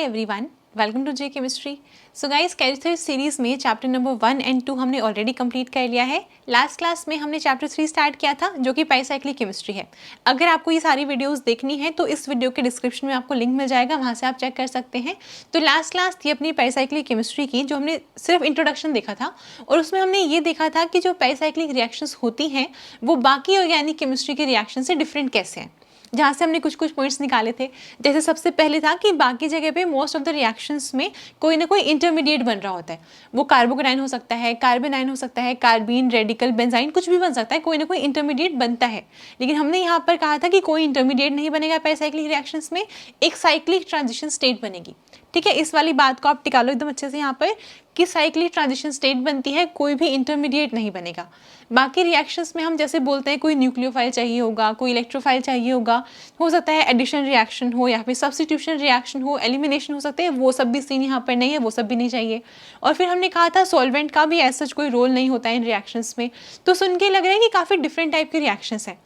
Hi everyone, welcome to J chemistry. So guys, calculus series में chapter number 1 and 2 हमने already complete कर लिया है। लास्ट क्लास में हमने चैप्टर 3 स्टार्ट किया था जो कि पेरिसाइक्लिक केमिस्ट्री है। अगर आपको ये सारी वीडियोस देखनी है तो इस वीडियो के डिस्क्रिप्शन में आपको लिंक मिल जाएगा, वहाँ से आप चेक कर सकते हैं। तो लास्ट क्लास थी अपनी पेरिसाइक्लिक केमिस्ट्री की, जो हमने सिर्फ इंट्रोडक्शन देखा था और उसमें हमने ये देखा था कि जो पेरिसाइक्लिक रिएक्शंस होती हैं वो बाकी ऑर्गेनिक केमिस्ट्री के रिएक्शन से डिफरेंट कैसे हैं, जहाँ से हमने कुछ पॉइंट्स निकाले थे। जैसे सबसे पहले था कि बाकी जगह पे मोस्ट ऑफ द रिएक्शंस में कोई ना कोई इंटरमीडिएट बन रहा होता है। वो कार्बोकेटाइन हो सकता है, कार्बेनाइन हो सकता है, कार्बीन, रेडिकल, बेंजाइन, कुछ भी बन सकता है, कोई ना कोई इंटरमीडिएट बनता है। लेकिन हमने यहाँ पर कहा था कि कोई इंटरमीडिएट नहीं बनेगा पेरिसाइक्लिक रिएक्शंस में, एक साइक्लिक ट्रांजिशन स्टेट बनेगी। ठीक है, इस वाली बात को आप टिका लो एकदम अच्छे से यहाँ पर कि साइक्लिक ट्रांजिशन स्टेट बनती है, कोई भी इंटरमीडिएट नहीं बनेगा। बाकी रिएक्शंस में हम जैसे बोलते हैं कोई न्यूक्लियोफाइल चाहिए होगा, कोई इलेक्ट्रोफाइल चाहिए होगा, हो सकता है एडिशन रिएक्शन हो या फिर सब्स्टिट्यूशन रिएक्शन हो, एलिमिनेशन हो सकते हैं, वो सब भी सीन यहाँ पर नहीं है, वो सब भी नहीं चाहिए। और फिर हमने कहा था सॉल्वेंट का भी ऐसा कोई रोल नहीं होता है इन रिएक्शंस में। तो सुन के लग रहा है कि काफ़ी डिफरेंट टाइप के रिएक्शंस हैं।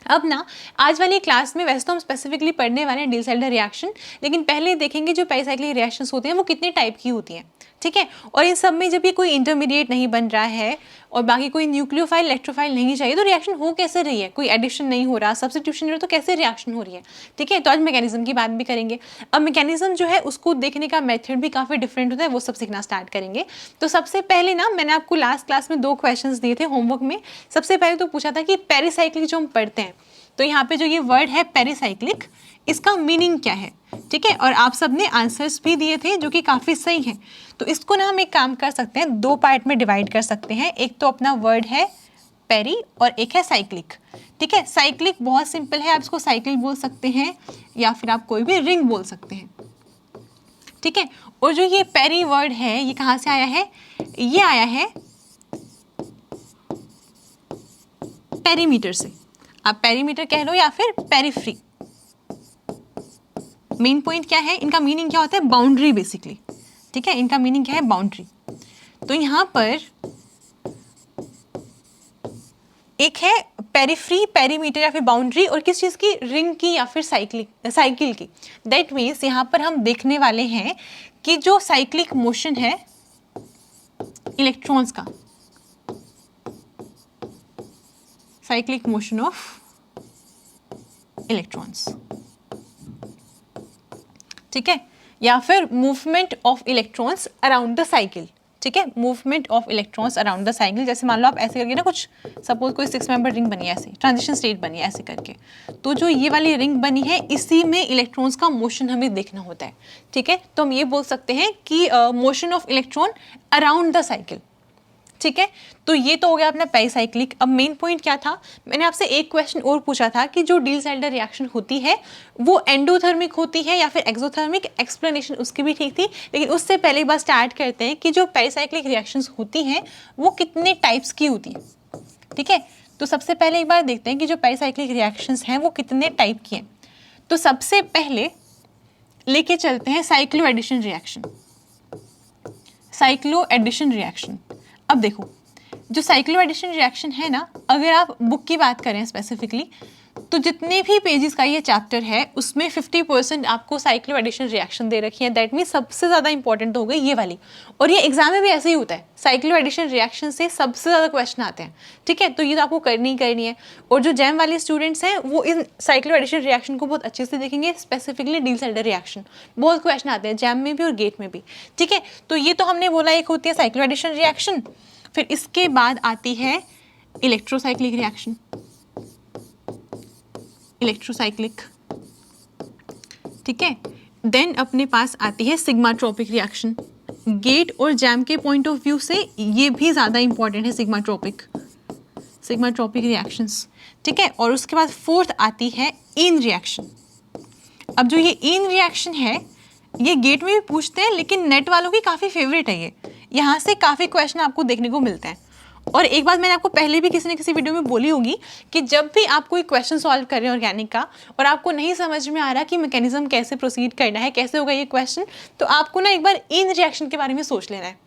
अब ना आज वाली क्लास में वैसे तो हम स्पेसिफिकली पढ़ने वाले हैं डिसल्डर रिएक्शन, लेकिन पहले देखेंगे जो पेरिसाइक्लिक रिएक्शंस होते हैं वो कितने टाइप की होती हैं। ठीक है, और इन सब में जब ये कोई इंटरमीडिएट नहीं बन रहा है और बाकी कोई न्यूक्लियोफाइल इलेक्ट्रोफाइल नहीं चाहिए तो रिएक्शन हो कैसे रही है, कोई एडिशन नहीं हो रहा, सब्स्टिट्यूशन नहीं हो रहा, तो कैसे रिएक्शन हो रही है। ठीक है, तो आज मैकेनिज्म की बात भी करेंगे। अब मैकेनिज्म जो है उसको देखने का मेथड भी काफ़ी डिफरेंट होता है, वो सब सीखना स्टार्ट करेंगे। तो सबसे पहले ना मैंने आपको लास्ट क्लास में 2 क्वेश्चंस दिए थे होमवर्क में। सबसे पहले तो पूछा था कि पेरिसाइक्लिक जो हम पढ़ते हैं, तो यहाँ पे जो ये वर्ड है पेरिसाइक्लिक, इसका मीनिंग क्या है। ठीक है, और आप सबने आंसर्स भी दिए थे जो कि काफ़ी सही हैं। तो इसको ना हम एक काम कर सकते हैं, 2 पार्ट में डिवाइड कर सकते हैं। एक तो अपना वर्ड है पेरी और एक है साइक्लिक। ठीक है, साइक्लिक बहुत सिंपल है, आप इसको साइकिल बोल सकते हैं या फिर आप कोई भी रिंग बोल सकते हैं। ठीक है, और जो ये पेरी वर्ड है ये कहाँ से आया है, ये आया है पेरीमीटर से। आप पेरीमीटर कह लो या फिर पेरिफ्री। मेन पॉइंट क्या है, इनका मीनिंग क्या होता है, बाउंड्री बेसिकली। ठीक है, इनका मीनिंग क्या है, बाउंड्री। तो यहाँ पर एक है पेरिफ्री, पेरीमीटर या फिर बाउंड्री, और किस चीज़ की, रिंग की या फिर साइकिल की। दैट मीन्स यहाँ पर हम देखने वाले हैं कि जो साइक्लिक मोशन है इलेक्ट्रॉन्स का, साइक्लिक मोशन ऑफ इलेक्ट्रॉन्स, ठीक है, या फिर movement of electrons around the cycle. ठीक है, movement of electrons around the cycle. जैसे मान लो आप ऐसे करके ना, कुछ सपोज कोई 6 मेंबर रिंग बनी है, ऐसे ट्रांजिशन स्टेट बनी है ऐसे करके, तो जो ये वाली रिंग बनी है इसी में इलेक्ट्रॉन्स का मोशन हमें देखना होता है। ठीक है, तो हम ये बोल सकते हैं कि motion of electron around the cycle. ठीक है, तो ये तो हो गया अपना पेरिसाइक्लिक। अब मेन पॉइंट क्या था, मैंने आपसे एक क्वेश्चन और पूछा था कि जो डिसल्डर रिएक्शन होती है वो एंडोथर्मिक होती है या फिर एक्सोथर्मिक। एक्सप्लेनेशन उसकी भी ठीक थी, लेकिन उससे पहले एक बार स्टार्ट करते हैं कि जो पेरिसाइक्लिक रिएक्शंस होती हैं वो कितने टाइप्स की होती हैं। ठीक है, तो सबसे पहले एक बार देखते हैं कि जो पेरिसाइक्लिक रिएक्शंस हैं वो कितने टाइप की हैं। तो सबसे पहले लेके चलते हैं cycloaddition reaction. Cycloaddition reaction, अब देखो जो साइक्लो एडिशन रिएक्शन है ना, अगर आप बुक की बात करें स्पेसिफिकली, तो जितने भी पेजेस का ये चैप्टर है उसमें 50% आपको साइक्लो एडिशन रिएक्शन दे रखी है। दैट मीन्स सबसे ज़्यादा इंपॉर्टेंट हो गई ये वाली, और ये एग्जाम में भी ऐसे ही होता है, साइक्लो एडिशन रिएक्शन से सबसे ज़्यादा क्वेश्चन आते हैं। ठीक है, तो ये तो आपको करनी ही करनी है। और जो जैम वाले स्टूडेंट्स हैं वो इन साइक्लो एडिशन रिएक्शन को बहुत अच्छे से देखेंगे, स्पेसिफिकली डिसल्डर रिएक्शन, बहुत क्वेश्चन आते हैं जैम में भी और गेट में भी। ठीक है, तो ये तो हमने बोला एक होती है साइक्लो एडिशन रिएक्शन। फिर इसके बाद आती है इलेक्ट्रोसाइक्लिक रिएक्शन, इलेक्ट्रोसाइक्लिक। ठीक है, देन अपने पास आती है सिग्माट्रोपिक रिएक्शन। गेट और जैम के पॉइंट ऑफ व्यू से ये भी ज़्यादा इंपॉर्टेंट है सिग्माट्रोपिक रिएक्शंस। ठीक है, और उसके बाद फोर्थ आती है इन रिएक्शन। अब जो ये इन रिएक्शन है ये गेट में भी पूछते हैं, लेकिन नेट वालों की काफ़ी फेवरेट है ये, यहाँ से काफ़ी क्वेश्चन आपको देखने को मिलते हैं। और एक बात मैंने आपको पहले भी किसी न किसी वीडियो में बोली होगी कि जब भी आप कोई क्वेश्चन सॉल्व कर रहे हैं ऑर्गेनिक का और आपको नहीं समझ में आ रहा कि मैकेनिज्म कैसे प्रोसीड करना है, कैसे होगा ये क्वेश्चन, तो आपको ना एक बार इन रिएक्शन के बारे में सोच लेना है।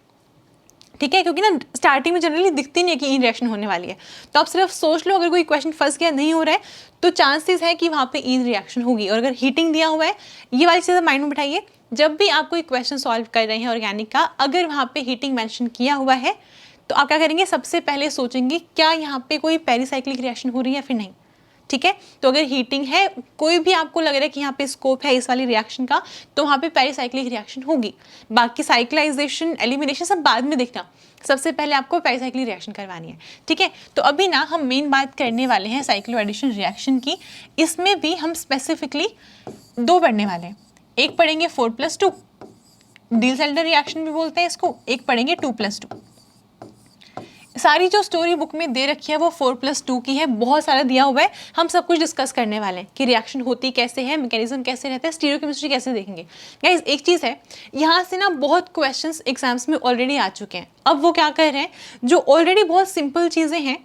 ठीक है, क्योंकि ना स्टार्टिंग में जनरली दिखती नहीं है कि इन रिएक्शन होने वाली है, तो आप सिर्फ सोच लो, अगर कोई क्वेश्चन फंस गया नहीं हो रहा है तो चांसेस है कि वहाँ पे इन रिएक्शन होगी। और अगर हीटिंग दिया हुआ है, ये वाली चीज़ें माइंड में बिठाइए, जब भी आप कोई क्वेश्चन सॉल्व कर रहे हैं ऑर्गेनिक का, अगर वहाँ पे हीटिंग मेंशन किया हुआ है तो आप क्या करेंगे, सबसे पहले सोचेंगे क्या यहाँ पे कोई पेरिसाइक्लिक रिएक्शन हो रही है या फिर नहीं। ठीक है, तो अगर हीटिंग है, कोई भी आपको लग रहा है कि यहाँ पे स्कोप है इस वाली रिएक्शन का, तो वहाँ पे पेरिसाइक्लिक रिएक्शन होगी। बाकी साइक्लाइजेशन, एलिमिनेशन सब बाद में देखना, सबसे पहले आपको पेरिसाइक्लिक रिएक्शन करवानी है। ठीक है, तो अभी ना हम मेन बात करने वाले हैं साइक्लो एडिशन रिएक्शन की। इसमें भी हम स्पेसिफिकली दो पढ़ने वाले हैं, एक पढ़ेंगे 4+2, डील्स-एल्डर रिएक्शन भी बोलते हैं इसको, एक पढ़ेंगे 2+2। सारी जो स्टोरी बुक में दे रखी है वो 4+2 की है, बहुत सारा दिया हुआ है। हम सब कुछ डिस्कस करने वाले हैं कि रिएक्शन होती कैसे है, मैकेनिज्म कैसे रहता है, स्टीरियोकेमिस्ट्री कैसे देखेंगे। गाइस एक चीज़ है, यहाँ से ना बहुत क्वेश्चंस एग्जाम्स में ऑलरेडी आ चुके हैं। अब वो क्या कर रहे हैं, जो ऑलरेडी बहुत सिंपल चीज़ें हैं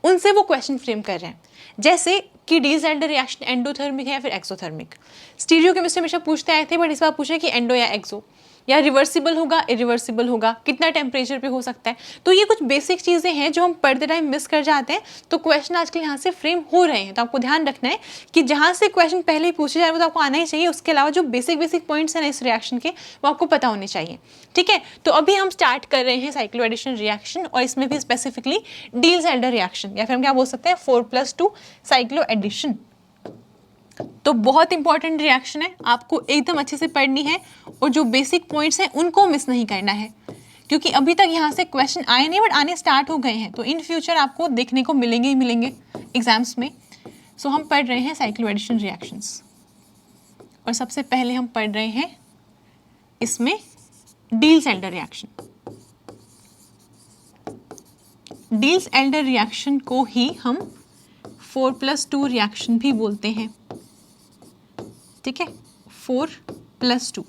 उनसे वो क्वेश्चन फ्रेम कर रहे हैं। जैसे कि डील्स-एल्डर रिएक्शन एंडोथर्मिक है या फिर एक्सोथर्मिक। स्टीरियोकेमिस्ट्री हमेशा पूछते आए थे, बट इस बार पूछे कि एंडो या एक्सो, या रिवर्सिबल होगा, इरिवर्सिबल होगा, कितना टेम्परेचर पे हो सकता है। तो ये कुछ बेसिक चीज़ें हैं जो हम पढ़ते टाइम मिस कर जाते हैं। तो क्वेश्चन आजकल यहाँ से फ्रेम हो रहे हैं, तो आपको ध्यान रखना है कि जहाँ से क्वेश्चन पहले ही पूछे जाए वो तो आपको आना ही चाहिए। उसके अलावा जो बेसिक पॉइंट्स हैं ना इस रिएक्शन के, वो आपको पता होने चाहिए। ठीक है, तो अभी हम स्टार्ट कर रहे हैं साइक्लो एडिशन रिएक्शन, और इसमें भी स्पेसिफिकली डील्स-एल्डर रिएक्शन, या फिर हम क्या बोल सकते हैं 4+2 साइक्लो एडिशन। तो बहुत इंपॉर्टेंट रिएक्शन है, आपको एकदम अच्छे से पढ़नी है, और जो बेसिक पॉइंट्स हैं उनको मिस नहीं करना है, क्योंकि अभी तक यहाँ से क्वेश्चन आए नहीं, बट आने स्टार्ट हो गए हैं। तो इन फ्यूचर आपको देखने को मिलेंगे ही मिलेंगे एग्जाम्स में। सो हम पढ़ रहे हैं साइक्लो एडिशन रिएक्शंस, और सबसे पहले हम पढ़ रहे हैं इसमें डील्स-एल्डर रिएक्शन। डील्स-एल्डर रिएक्शन को ही हम 4+2 रिएक्शन भी बोलते हैं। ठीक है, 4+2।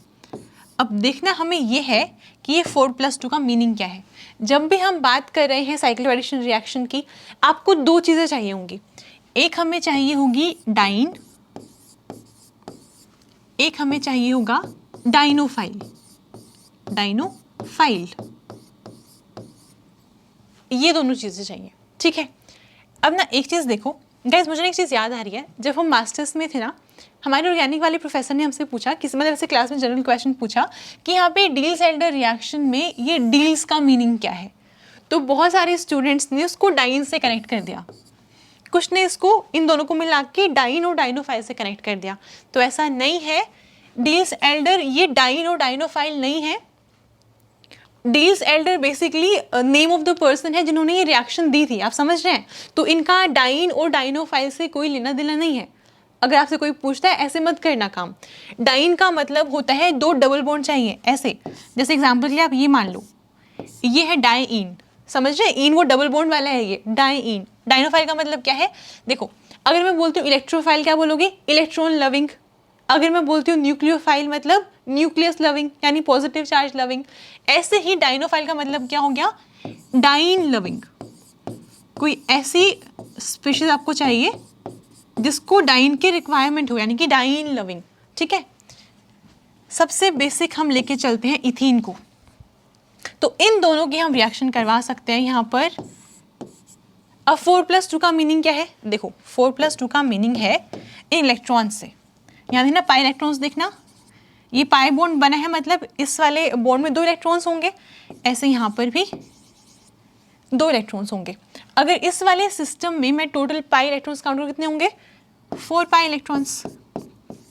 अब देखना हमें ये है कि ये 4+2 का मीनिंग क्या है। जब भी हम बात कर रहे हैं साइक्लो एडिशन रिएक्शन की, आपको दो चीज़ें चाहिए होंगी। एक हमें चाहिए होगी डाइन, एक हमें चाहिए होगा डाइनोफाइल। डाइनोफाइल, ये दोनों चीज़ें चाहिए। ठीक है, अब ना एक चीज़ देखो गाइस, मुझे एक चीज़ याद आ रही है। जब हम मास्टर्स में थे ना, हमारे ऑर्गेनिक वाले प्रोफेसर ने हमसे पूछा, किसी मतलब ऐसे क्लास में जनरल क्वेश्चन पूछा कि यहाँ पे डील्स-एल्डर रिएक्शन में ये डील्स का मीनिंग क्या है। तो बहुत सारे स्टूडेंट्स ने उसको डाइन से कनेक्ट कर दिया, कुछ ने इसको इन दोनों को मिला के डाइन और डाइनोफाइल से कनेक्ट कर दिया। तो ऐसा नहीं है, डील्स-एल्डर ये डाइन और डाइनोफाइल नहीं है। Diels-Alder basically name of the person है जिन्होंने ये रिएक्शन दी थी, आप समझ रहे हैं। तो इनका डाइन और डाइनोफाइल से कोई लेना देना नहीं है। अगर आपसे कोई पूछता है ऐसे मत करना काम। डाइन का मतलब होता है दो डबल बॉन्ड चाहिए ऐसे। जैसे एग्जांपल के लिए आप ये मान लो, ये है डाइइन, समझ रहे हैं, इन वो डबल बॉन्ड वाला है, ये डाइइन। डाइनोफाइल का मतलब क्या है, देखो अगर मैं बोलती हूँ इलेक्ट्रोफाइल, क्या बोलोगे, इलेक्ट्रॉन लविंग। अगर मैं बोलती हूँ न्यूक्लियोफाइल, मतलब न्यूक्लियस लविंग, यानी पॉजिटिव चार्ज लविंग। ऐसे ही डाइनोफाइल का मतलब क्या हो गया, डाइन लविंग। कोई ऐसी स्पीशीज आपको चाहिए जिसको डाइन की रिक्वायरमेंट हो, यानी कि डाइन लविंग। ठीक है, सबसे बेसिक हम लेके चलते हैं इथीन को। तो इन दोनों की हम रिएक्शन करवा सकते हैं यहाँ पर। अब 4+2 का मीनिंग क्या है, देखो 4+2 का मीनिंग है इन इलेक्ट्रॉन से। यहाँ देखना पाई इलेक्ट्रॉन्स, देखना ये पाई बॉन्ड बना है, मतलब इस वाले बॉन्ड में 2 इलेक्ट्रॉन्स होंगे, ऐसे यहाँ पर भी 2 इलेक्ट्रॉन्स होंगे। अगर इस वाले सिस्टम में मैं टोटल पाई इलेक्ट्रॉन्स काउंट करूँ, कितने होंगे, 4 पाई इलेक्ट्रॉन्स।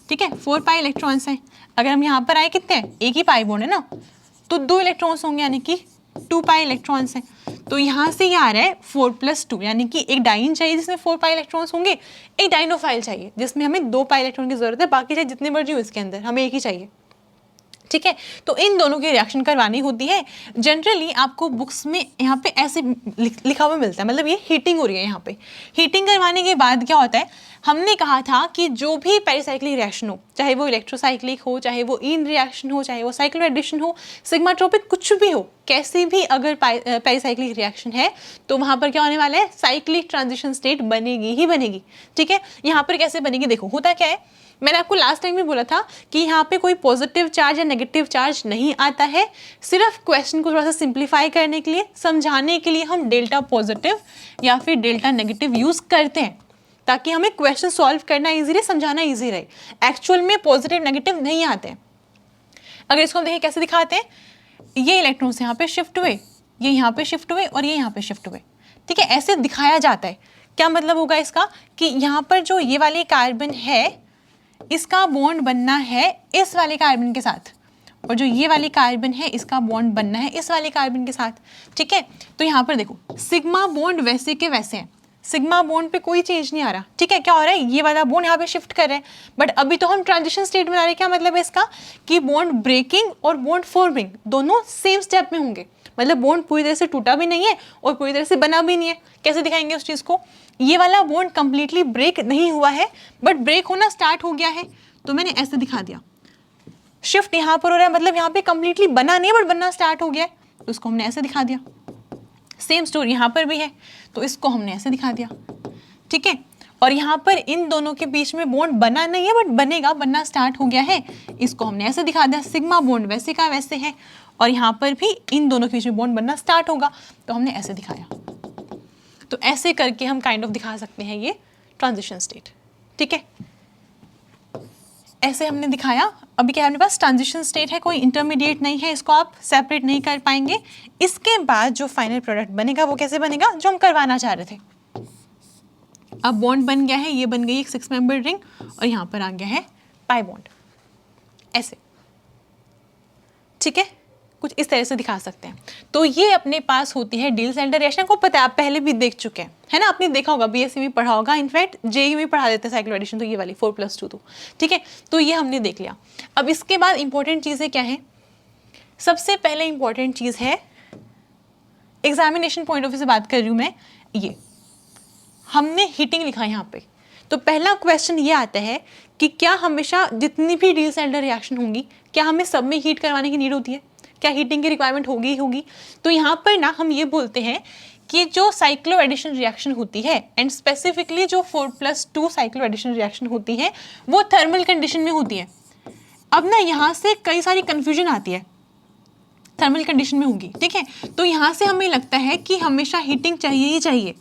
ठीक है, 4 पाई इलेक्ट्रॉन्स हैं। अगर हम यहाँ पर आए, कितने हैं, एक ही पाई बॉन्ड है ना, तो 2 इलेक्ट्रॉन्स होंगे, यानी कि 2 पाई इलेक्ट्रॉन्स हैं। तो यहाँ से ये आ रहा है 4+2, यानी कि एक डाइन चाहिए जिसमें 4 पाई इलेक्ट्रॉन्स होंगे, एक डाइनोफाइल चाहिए जिसमें हमें 2 पाई इलेक्ट्रॉन की जरूरत है, बाकी चाहे जितने मर्जी हो इसके अंदर, हमें एक ही चाहिए। ठीक है, तो इन दोनों की रिएक्शन करवानी होती है। जनरली आपको बुक्स में यहाँ पे ऐसे लिखा हुआ मिलता है, मतलब ये हीटिंग हो रही है। यहाँ पे हीटिंग करवाने के बाद क्या होता है, हमने कहा था कि जो भी पेरिसाइक्लिक रिएक्शन हो, चाहे वो इलेक्ट्रोसाइक्लिक हो, चाहे वो इन रिएक्शन हो, चाहे वो साइक्लो एडिशन हो, सिग्माट्रोपिक, कुछ भी हो, कैसी भी अगर पेरिसाइक्लिक रिएक्शन है, तो वहाँ पर क्या होने वाला है, साइक्लिक ट्रांजिशन स्टेट बनेगी ही बनेगी। ठीक है, यहाँ पर कैसे बनेगी, देखो होता क्या है, मैंने आपको लास्ट टाइम भी बोला था कि यहाँ पे कोई पॉजिटिव चार्ज या नेगेटिव चार्ज नहीं आता है। सिर्फ क्वेश्चन को थोड़ा सा सिंप्लीफाई करने के लिए, समझाने के लिए हम डेल्टा पॉजिटिव या फिर डेल्टा नेगेटिव यूज करते हैं, ताकि हमें क्वेश्चन सॉल्व करना इजी रहे, समझाना इजी रहे। एक्चुअल में पॉजिटिव नेगेटिव नहीं आते हैं। अगर इसको हम देखें कैसे दिखाते हैं, ये इलेक्ट्रॉन्स यहाँ पे शिफ्ट हुए, ये यहाँ पे शिफ्ट हुए और ये यहाँ पे शिफ्ट हुए, ठीक है, ऐसे दिखाया जाता है। क्या मतलब होगा इसका कि यहाँ पर जो ये वाले कार्बन है इसका बॉन्ड बनना है इस वाले कार्बन के साथ, और जो ये वाली कार्बन है इसका बॉन्ड बनना है इस वाले कार्बन के साथ, ठीक है। तो यहाँ पर देखो सिग्मा बॉन्ड वैसे के वैसे हैं, सिग्मा बॉन्ड पे कोई चेंज नहीं आ रहा, ठीक है। क्या हो रहा है, ये वाला बॉन्ड यहाँ पे शिफ्ट कर रहे हैं, बट अभी तो हम ट्रांजिशन स्टेट में आ रहे हैं। क्या मतलब है इसका कि बॉन्ड ब्रेकिंग और बॉन्ड फॉर्मिंग दोनों सेम स्टेप में होंगे, मतलब बॉन्ड पूरी तरह से टूटा भी नहीं है और पूरी तरह से बना भी नहीं है। कैसे दिखाएंगे उस चीज़ को, ये वाला बॉन्ड कंप्लीटली ब्रेक नहीं हुआ है बट ब्रेक होना स्टार्ट हो गया है, तो मैंने ऐसे दिखा दिया। शिफ्ट यहाँ पर हो रहा है, मतलब यहाँ पे कंप्लीटली बना नहीं है बट बनना स्टार्ट हो गया है, तो उसको हमने ऐसे दिखा दिया। सेम स्टोरी यहाँ पर भी है, तो इसको हमने ऐसे दिखा दिया, ठीक है। और यहाँ पर इन दोनों के बीच में बॉन्ड बना नहीं है बट बनेगा, बनना स्टार्ट हो गया है, इसको हमने ऐसे दिखा दिया। सिग्मा बॉन्ड वैसे का वैसे है और यहाँ पर भी इन दोनों के बीच में बॉन्ड बनना स्टार्ट होगा, तो हमने ऐसे दिखाया। तो ऐसे करके हम काइंड ऑफ दिखा सकते हैं ये ट्रांजिशन स्टेट, ठीक है। ऐसे हमने दिखाया। अभी क्या है अपने पास ट्रांजिशन स्टेट है, कोई इंटरमीडिएट नहीं है, इसको आप सेपरेट नहीं कर पाएंगे। इसके बाद जो फाइनल प्रोडक्ट बनेगा वो कैसे बनेगा, जो हम करवाना चाह रहे थे। अब बॉन्ड बन गया है, ये बन गई एक 6 मेंबर रिंग और यहाँ पर आ गया है पाई बॉन्ड, ऐसे, ठीक है। कुछ इस तरह से दिखा सकते हैं। तो ये अपने पास होती है डिलस-एल्डर रिएक्शन। को पता है, आप पहले भी देख चुके हैं, है ना, आपने देखा होगा, बीएससी में पढ़ा होगा, इनफैक्ट जेईई में पढ़ा देते हैं साइक्लो एडिशन, तो ये वाली 4+2 तो ठीक है। तो ये हमने देख लिया। अब इसके बाद इंपॉर्टेंट चीज़ें क्या है, सबसे पहले इंपॉर्टेंट चीज़ है, एग्जामिनेशन पॉइंट ऑफ व्यू से बात कर रही हूँ मैं, ये हमने हीटिंग लिखा है यहाँ पे। तो पहला क्वेश्चन ये आता है कि क्या हमेशा जितनी भी डिलस-एल्डर रिएक्शन होंगी, क्या हमें सब में हीट करवाने की नीड होती है, क्या हीटिंग की रिक्वायरमेंट होगी ही होगी। तो यहाँ पर ना हम ये बोलते हैं कि जो साइक्लो एडिशन रिएक्शन होती है, एंड स्पेसिफिकली जो 4+2 साइक्लो एडिशन रिएक्शन होती है, वो थर्मल कंडीशन में होती है। अब ना यहाँ से कई सारी कन्फ्यूजन आती है, थर्मल कंडीशन में होगी, ठीक है। तो यहाँ से हमें लगता है कि हमेशा हीटिंग चाहिए ही चाहिए,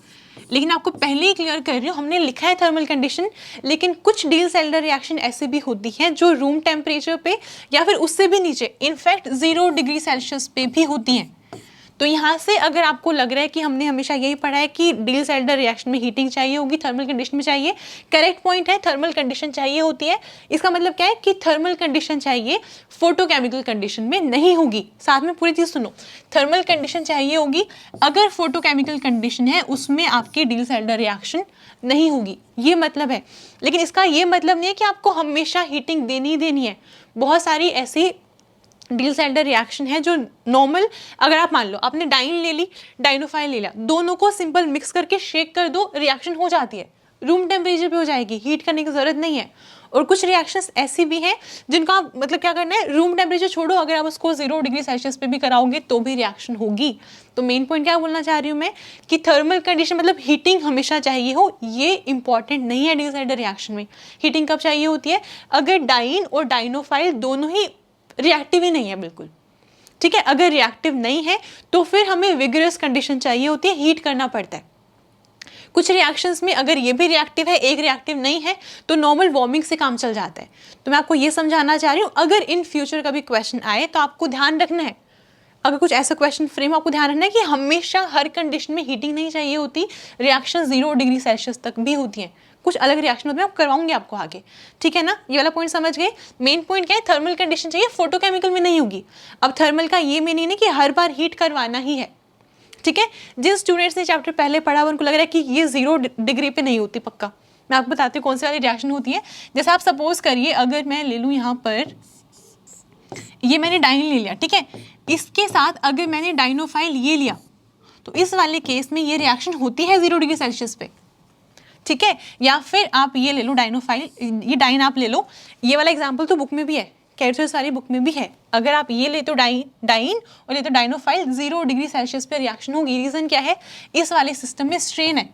लेकिन आपको पहले ही क्लियर कर रही हूँ, हमने लिखा है थर्मल कंडीशन, लेकिन कुछ डिलस-एल्डर रिएक्शन ऐसे भी होती है जो रूम टेम्परेचर पे या फिर उससे भी नीचे, इनफैक्ट 0 डिग्री सेल्सियस पे भी होती हैं। तो यहाँ से अगर आपको लग रहा है कि हमने हमेशा यही पढ़ा है कि डिलस-एल्डर रिएक्शन में हीटिंग चाहिए होगी, थर्मल कंडीशन में चाहिए, करेक्ट पॉइंट है, थर्मल कंडीशन चाहिए होती है। इसका मतलब क्या है कि थर्मल कंडीशन चाहिए, फोटोकेमिकल कंडीशन में नहीं होगी। साथ में पूरी चीज़ सुनो, थर्मल कंडीशन चाहिए होगी, अगर फोटोकेमिकल कंडीशन है उसमें आपकी डिलस-एल्डर रिएक्शन नहीं होगी, ये मतलब है। लेकिन इसका ये मतलब नहीं है कि आपको हमेशा हीटिंग देनी ही देनी है। बहुत सारी ऐसी डिलस-एल्डर रिएक्शन है जो नॉर्मल, अगर आप मान लो आपने डाइन ले ली, डाइनोफाइल ले लिया, दोनों को सिंपल मिक्स करके शेक कर दो, रिएक्शन हो जाती है, रूम टेम्परेचर पे हो जाएगी, हीट करने की ज़रूरत नहीं है। और कुछ रिएक्शंस ऐसी भी हैं जिनको आप मतलब क्या करना है, रूम टेम्परेचर छोड़ो, अगर आप उसको 0 डिग्री सेल्सियस पे भी कराओगे तो भी रिएक्शन होगी। तो मेन पॉइंट क्या बोलना चाह रही हूँ मैं कि थर्मल कंडीशन मतलब हीटिंग हमेशा चाहिए हो, ये इंपॉर्टेंट नहीं है। डिलस-एल्डर रिएक्शन में हीटिंग कब चाहिए होती है, अगर डाइन और डाइनोफाइल दोनों ही रिएक्टिव ही नहीं है बिल्कुल, ठीक है। अगर रिएक्टिव नहीं है तो फिर हमें विगरस कंडीशन चाहिए होती है, हीट करना पड़ता है। कुछ रिएक्शंस में अगर ये भी रिएक्टिव है, एक रिएक्टिव नहीं है, तो नॉर्मल वार्मिंग से काम चल जाता है। तो मैं आपको ये समझाना चाह रही हूँ, अगर इन फ्यूचर कभी क्वेश्चन आए तो आपको ध्यान रखना है, अगर कुछ ऐसा क्वेश्चन फ्रेम, आपको ध्यान रखना है कि हमेशा हर कंडीशन में हीटिंग नहीं चाहिए होती, रिएक्शन 0 डिग्री सेल्सियस तक भी होती हैं। कुछ अलग रिएक्शन होते हैं, आप करवाऊंगी आपको आगे, ठीक है ना। ये वाला पॉइंट समझ गए। मेन पॉइंट क्या है, थर्मल कंडीशन चाहिए, फोटोकेमिकल में नहीं होगी। अब थर्मल का ये मीनिंग है कि हर बार हीट करवाना ही है, ठीक है। जिन स्टूडेंट्स ने चैप्टर पहले पढ़ा उनको लग रहा है कि ये 0 डिग्री पे नहीं होती, पक्का मैं आपको बताती हूँ कौन सी वाली रिएक्शन होती है। जैसे आप सपोज करिए, अगर मैं ले लूँ यहाँ पर, ये मैंने डाइन ले लिया, ठीक है, इसके साथ अगर मैंने डाइनोफाइल ये लिया, तो इस वाले केस में ये रिएक्शन होती है 0 डिग्री सेल्सियस पे, ठीक है। या फिर आप ये ले लो डाइनोफाइल, ये डाइन आप ले लो, ये वाला एग्जांपल तो बुक में भी है, कैरेक्टर्स वाली बुक में भी है। अगर आप ये ले तो डाइन और ये तो डाइनोफाइल, 0 डिग्री सेल्सियस पे रिएक्शन होगी। रीजन क्या है, इस वाले सिस्टम में स्ट्रेन है,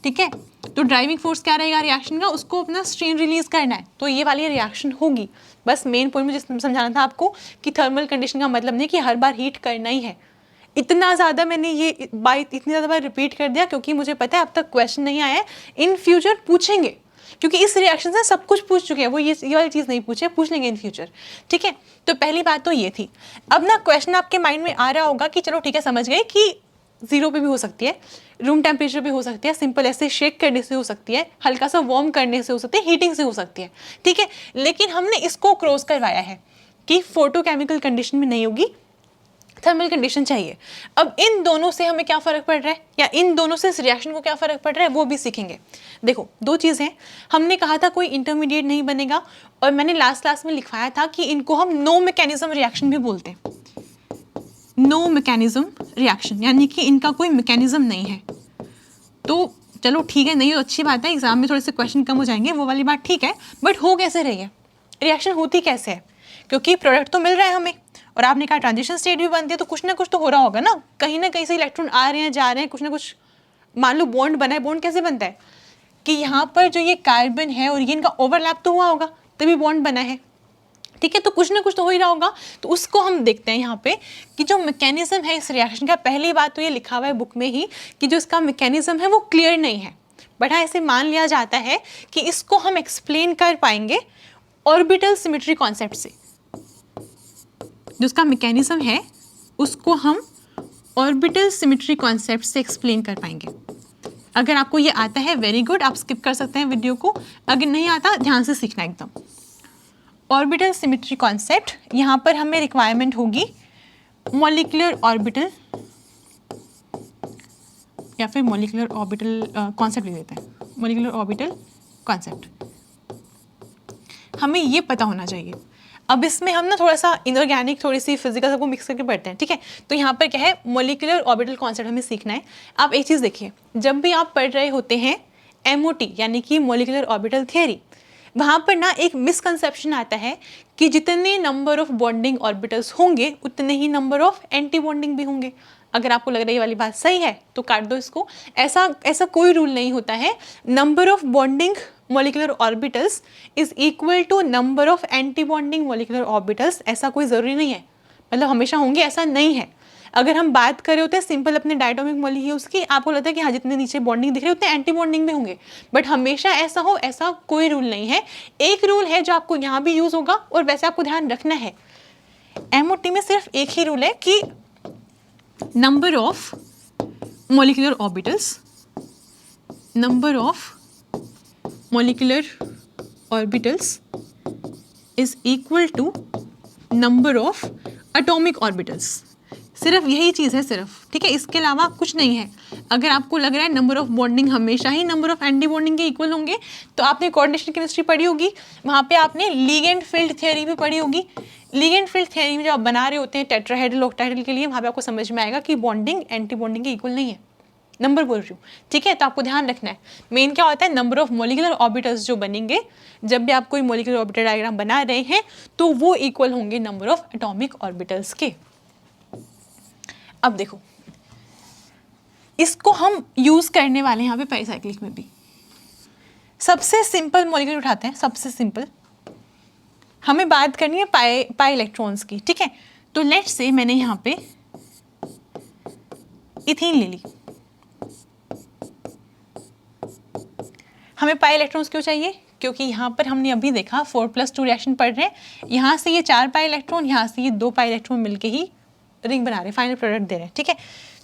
ठीक है। तो ड्राइविंग फोर्स क्या रहेगा रिएक्शन का, उसको अपना स्ट्रेन रिलीज करना है, तो ये वाली रिएक्शन होगी। बस मेन पॉइंट मुझे समझाना था आपको कि थर्मल कंडीशन का मतलब नहीं कि हर बार हीट करना ही है। इतना ज़्यादा मैंने ये बात इतनी ज़्यादा बार रिपीट कर दिया क्योंकि मुझे पता है अब तक क्वेश्चन नहीं आया है, इन फ्यूचर पूछेंगे, क्योंकि इस रिएक्शन से सब कुछ पूछ चुके हैं, वो ये वाली चीज़ नहीं पूछे, पूछ लेंगे इन फ्यूचर, ठीक है। तो पहली बात तो ये थी। अब ना क्वेश्चन आपके माइंड में आ रहा होगा कि चलो ठीक है, समझ गए कि 0 पे भी हो सकती है, रूम टेम्परेचर पे हो सकती है, सिंपल ऐसे शेक करने से हो सकती है, हल्का सा वार्म करने से हो सकती है, हीटिंग से हो सकती है, ठीक है। लेकिन हमने इसको क्रॉस करवाया है कि फोटोकेमिकल कंडीशन में नहीं होगी, थर्मल कंडीशन चाहिए। अब इन दोनों से हमें क्या फ़र्क पड़ रहा है, या इन दोनों से इस रिएक्शन को क्या फ़र्क पड़ रहा है, वो भी सीखेंगे। देखो 2 चीज़ें, हमने कहा था कोई इंटरमीडिएट नहीं बनेगा, और मैंने लास्ट क्लास में लिखवाया था कि इनको हम नो मैकेनिज्म रिएक्शन भी बोलते हैं। नो मैकेनिज्म रिएक्शन यानी कि इनका कोई मैकेनिज्म नहीं है। तो चलो ठीक है, नहीं तो अच्छी बात है, एग्जाम में थोड़े से क्वेश्चन कम हो जाएंगे, वो वाली बात ठीक है, बट हो कैसे रही है, रिएक्शन होती कैसे है, क्योंकि प्रोडक्ट तो मिल रहा है हमें, और आपने कहा ट्रांजिशन स्टेट भी बनती है, तो कुछ ना कुछ तो हो रहा होगा ना कहीं से इलेक्ट्रॉन आ रहे हैं, जा रहे हैं, कुछ ना कुछ। मान लो बॉन्ड बना है, बॉन्ड कैसे बनता है कि यहाँ पर जो ये कार्बन है और ये इनका ओवरलैप तो हुआ होगा, तभी बॉन्ड बना है, ठीक है। तो कुछ ना कुछ तो हो ही रहा होगा, तो उसको हम देखते हैं यहाँ पे कि जो मैकेनिज्म है इस रिएक्शन का। पहली बात तो ये लिखा हुआ है बुक में ही कि जो इसका मैकेनिज्म है वो क्लियर नहीं है, बट हाँ ऐसे मान लिया जाता है कि इसको हम एक्सप्लेन कर पाएंगे ऑर्बिटल सिमेट्री कॉन्सेप्ट से। जो उसका मैकेनिज्म है उसको हम ऑर्बिटल सिमेट्री कॉन्सेप्ट से एक्सप्लेन कर पाएंगे। अगर आपको ये आता है वेरी गुड, आप स्किप कर सकते हैं वीडियो को, अगर नहीं आता ध्यान से सीखना एकदम। ऑर्बिटल सिमेट्री कॉन्सेप्ट, यहाँ पर हमें रिक्वायरमेंट होगी मॉलिक्यूलर ऑर्बिटल, या फिर मॉलिक्यूलर ऑर्बिटल कॉन्सेप्ट ले लेते हैं, मॉलिक्यूलर ऑर्बिटल कॉन्सेप्ट हमें ये पता होना चाहिए। अब इसमें हम ना थोड़ा सा इनऑर्गेनिक, थोड़ी सी फिजिकल सबको मिक्स करके पढ़ते हैं, ठीक है। तो यहाँ पर क्या है, मॉलिक्यूलर ऑर्बिटल कॉन्सेप्ट हमें सीखना है। आप एक चीज़ देखिए, जब भी आप पढ़ रहे होते हैं MOT यानी कि मॉलिक्यूलर ऑर्बिटल थियरी, वहाँ पर ना एक मिसकंसेप्शन आता है कि जितने नंबर ऑफ बॉन्डिंग ऑर्बिटल्स होंगे उतने ही नंबर ऑफ एंटी बॉन्डिंग भी होंगे। अगर आपको लग रहा है ये वाली बात सही है तो काट दो इसको। ऐसा कोई रूल नहीं होता है। Number of bonding molecular orbitals is equal to number of antibonding molecular orbitals, ऐसा कोई ज़रूरी नहीं है, मतलब हमेशा होंगे ऐसा नहीं है। अगर हम बात कर रहे होते हैं सिंपल अपने डायटोमिक मॉलिक्यूल्स की, आपको लगता है कि हाँ जितने नीचे बॉन्डिंग दिख रहे उतने एंटी बॉन्डिंग में होंगे, बट हमेशा ऐसा हो ऐसा कोई रूल नहीं है। एक रूल है जो आपको यहाँ भी यूज़ होगा और वैसे आपको ध्यान रखना है। MOT में सिर्फ एक ही रूल है कि number of molecular orbitals, number of molecular orbitals is equal to number of atomic orbitals. सिर्फ यही चीज़ है सिर्फ, ठीक है, इसके अलावा कुछ नहीं है। अगर आपको लग रहा है नंबर ऑफ बॉन्डिंग हमेशा ही नंबर ऑफ एंटी बॉन्डिंग के इक्वल होंगे, तो आपने कोऑर्डिनेशन केमिस्ट्री पढ़ी होगी, वहाँ पे आपने लिगेंड फील्ड थ्योरी भी पढ़ी होगी। लिगेंड फील्ड थ्योरी में जब आप बना रहे होते हैं टेट्राहेड्रल ऑक्टाहेड्रल के लिए, वहाँ पे आपको समझ में आएगा कि बॉन्डिंग एंटी बॉन्डिंग के इक्वल नहीं है, नंबर बोल रही हूँ, ठीक है। तो आपको ध्यान रखना है, मेन क्या होता है, नंबर ऑफ मोलिकुलर ऑर्बिटल्स जो बनेंगे जब भी आप कोई मोलिकुलर ऑर्बिटल डायग्राम बना रहे हैं तो वो इक्वल होंगे नंबर ऑफ एटॉमिक ऑर्बिटल्स के। अब देखो, इसको हम यूज करने वाले हैं यहाँ पे पेरिसाइक्लिक में भी। सबसे सिंपल मॉलिक्यूल उठाते हैं, सबसे सिंपल हमें बात करनी है पाई इलेक्ट्रॉन्स की, ठीक है। तो लेट्स से मैंने यहाँ पे इथीन ले ली, हमें पाई इलेक्ट्रॉन्स क्यों चाहिए, क्योंकि यहाँ पर हमने अभी देखा 4+2 रिएक्शन पढ़ रहे हैं, यहाँ से ये 4 पाई इलेक्ट्रॉन, यहाँ से ये 2 पाई इलेक्ट्रॉन मिलके ही रिंग बना रहे हैं, फाइनल प्रोडक्ट दे रहे हैं, ठीक है।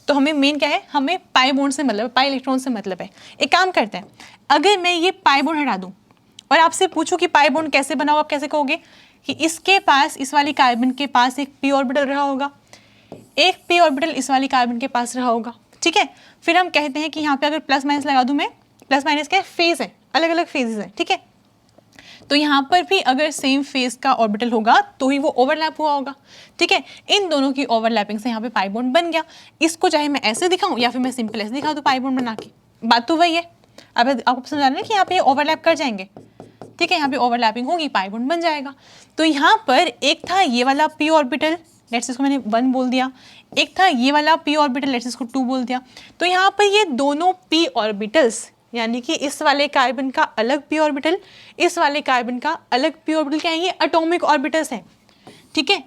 तो हमें मेन क्या है, हमें पाई बॉन्ड से मतलब, पाई इलेक्ट्रॉन से मतलब है। एक काम करते हैं, अगर मैं ये पाई बॉन्ड हटा दूं और आपसे पूछूं कि पाई बॉन्ड कैसे बना हो, आप कैसे कहोगे कि इसके पास, इस वाली कार्बन के पास एक p ऑर्बिटल रहा होगा, एक p ऑर्बिटल इस वाली कार्बन के पास रहा होगा, ठीक है। फिर हम कहते हैं कि यहाँ पे अगर प्लस माइनस लगा दूं मैं, प्लस माइनस क्या है, फेज है, अलग अलग फेजेस हैं, ठीक है। तो यहाँ पर भी अगर सेम फेज का ऑर्बिटल होगा तो ही वो ओवरलैप हुआ होगा, ठीक है। इन दोनों की ओवरलैपिंग से यहाँ पे पाई बॉन्ड बन गया। इसको चाहे मैं ऐसे दिखाऊं या फिर मैं सिंपल ऐसे दिखाऊं तो पाई बॉन्ड बना के, बात तो वही है। अब आपको समझ आ रहा है कि यहाँ पे ओवरलैप कर जाएंगे, ठीक है, यहाँ पे ओवरलैपिंग होगी, पाई बॉन्ड बन जाएगा। तो यहाँ पर एक था ये वाला p ऑर्बिटल, लेट्स इसको मैंने 1 बोल दिया, एक था ये वाला p ऑर्बिटल, लेट्स इसको 2 बोल दिया। तो यहाँ पर ये दोनों p ऑर्बिटल्स, यानी कि इस वाले कार्बन का अलग p ऑर्बिटल, इस वाले कार्बन का अलग p ऑर्बिटल, क्या है, ये एटॉमिक ऑर्बिटल्स हैं, ठीक है।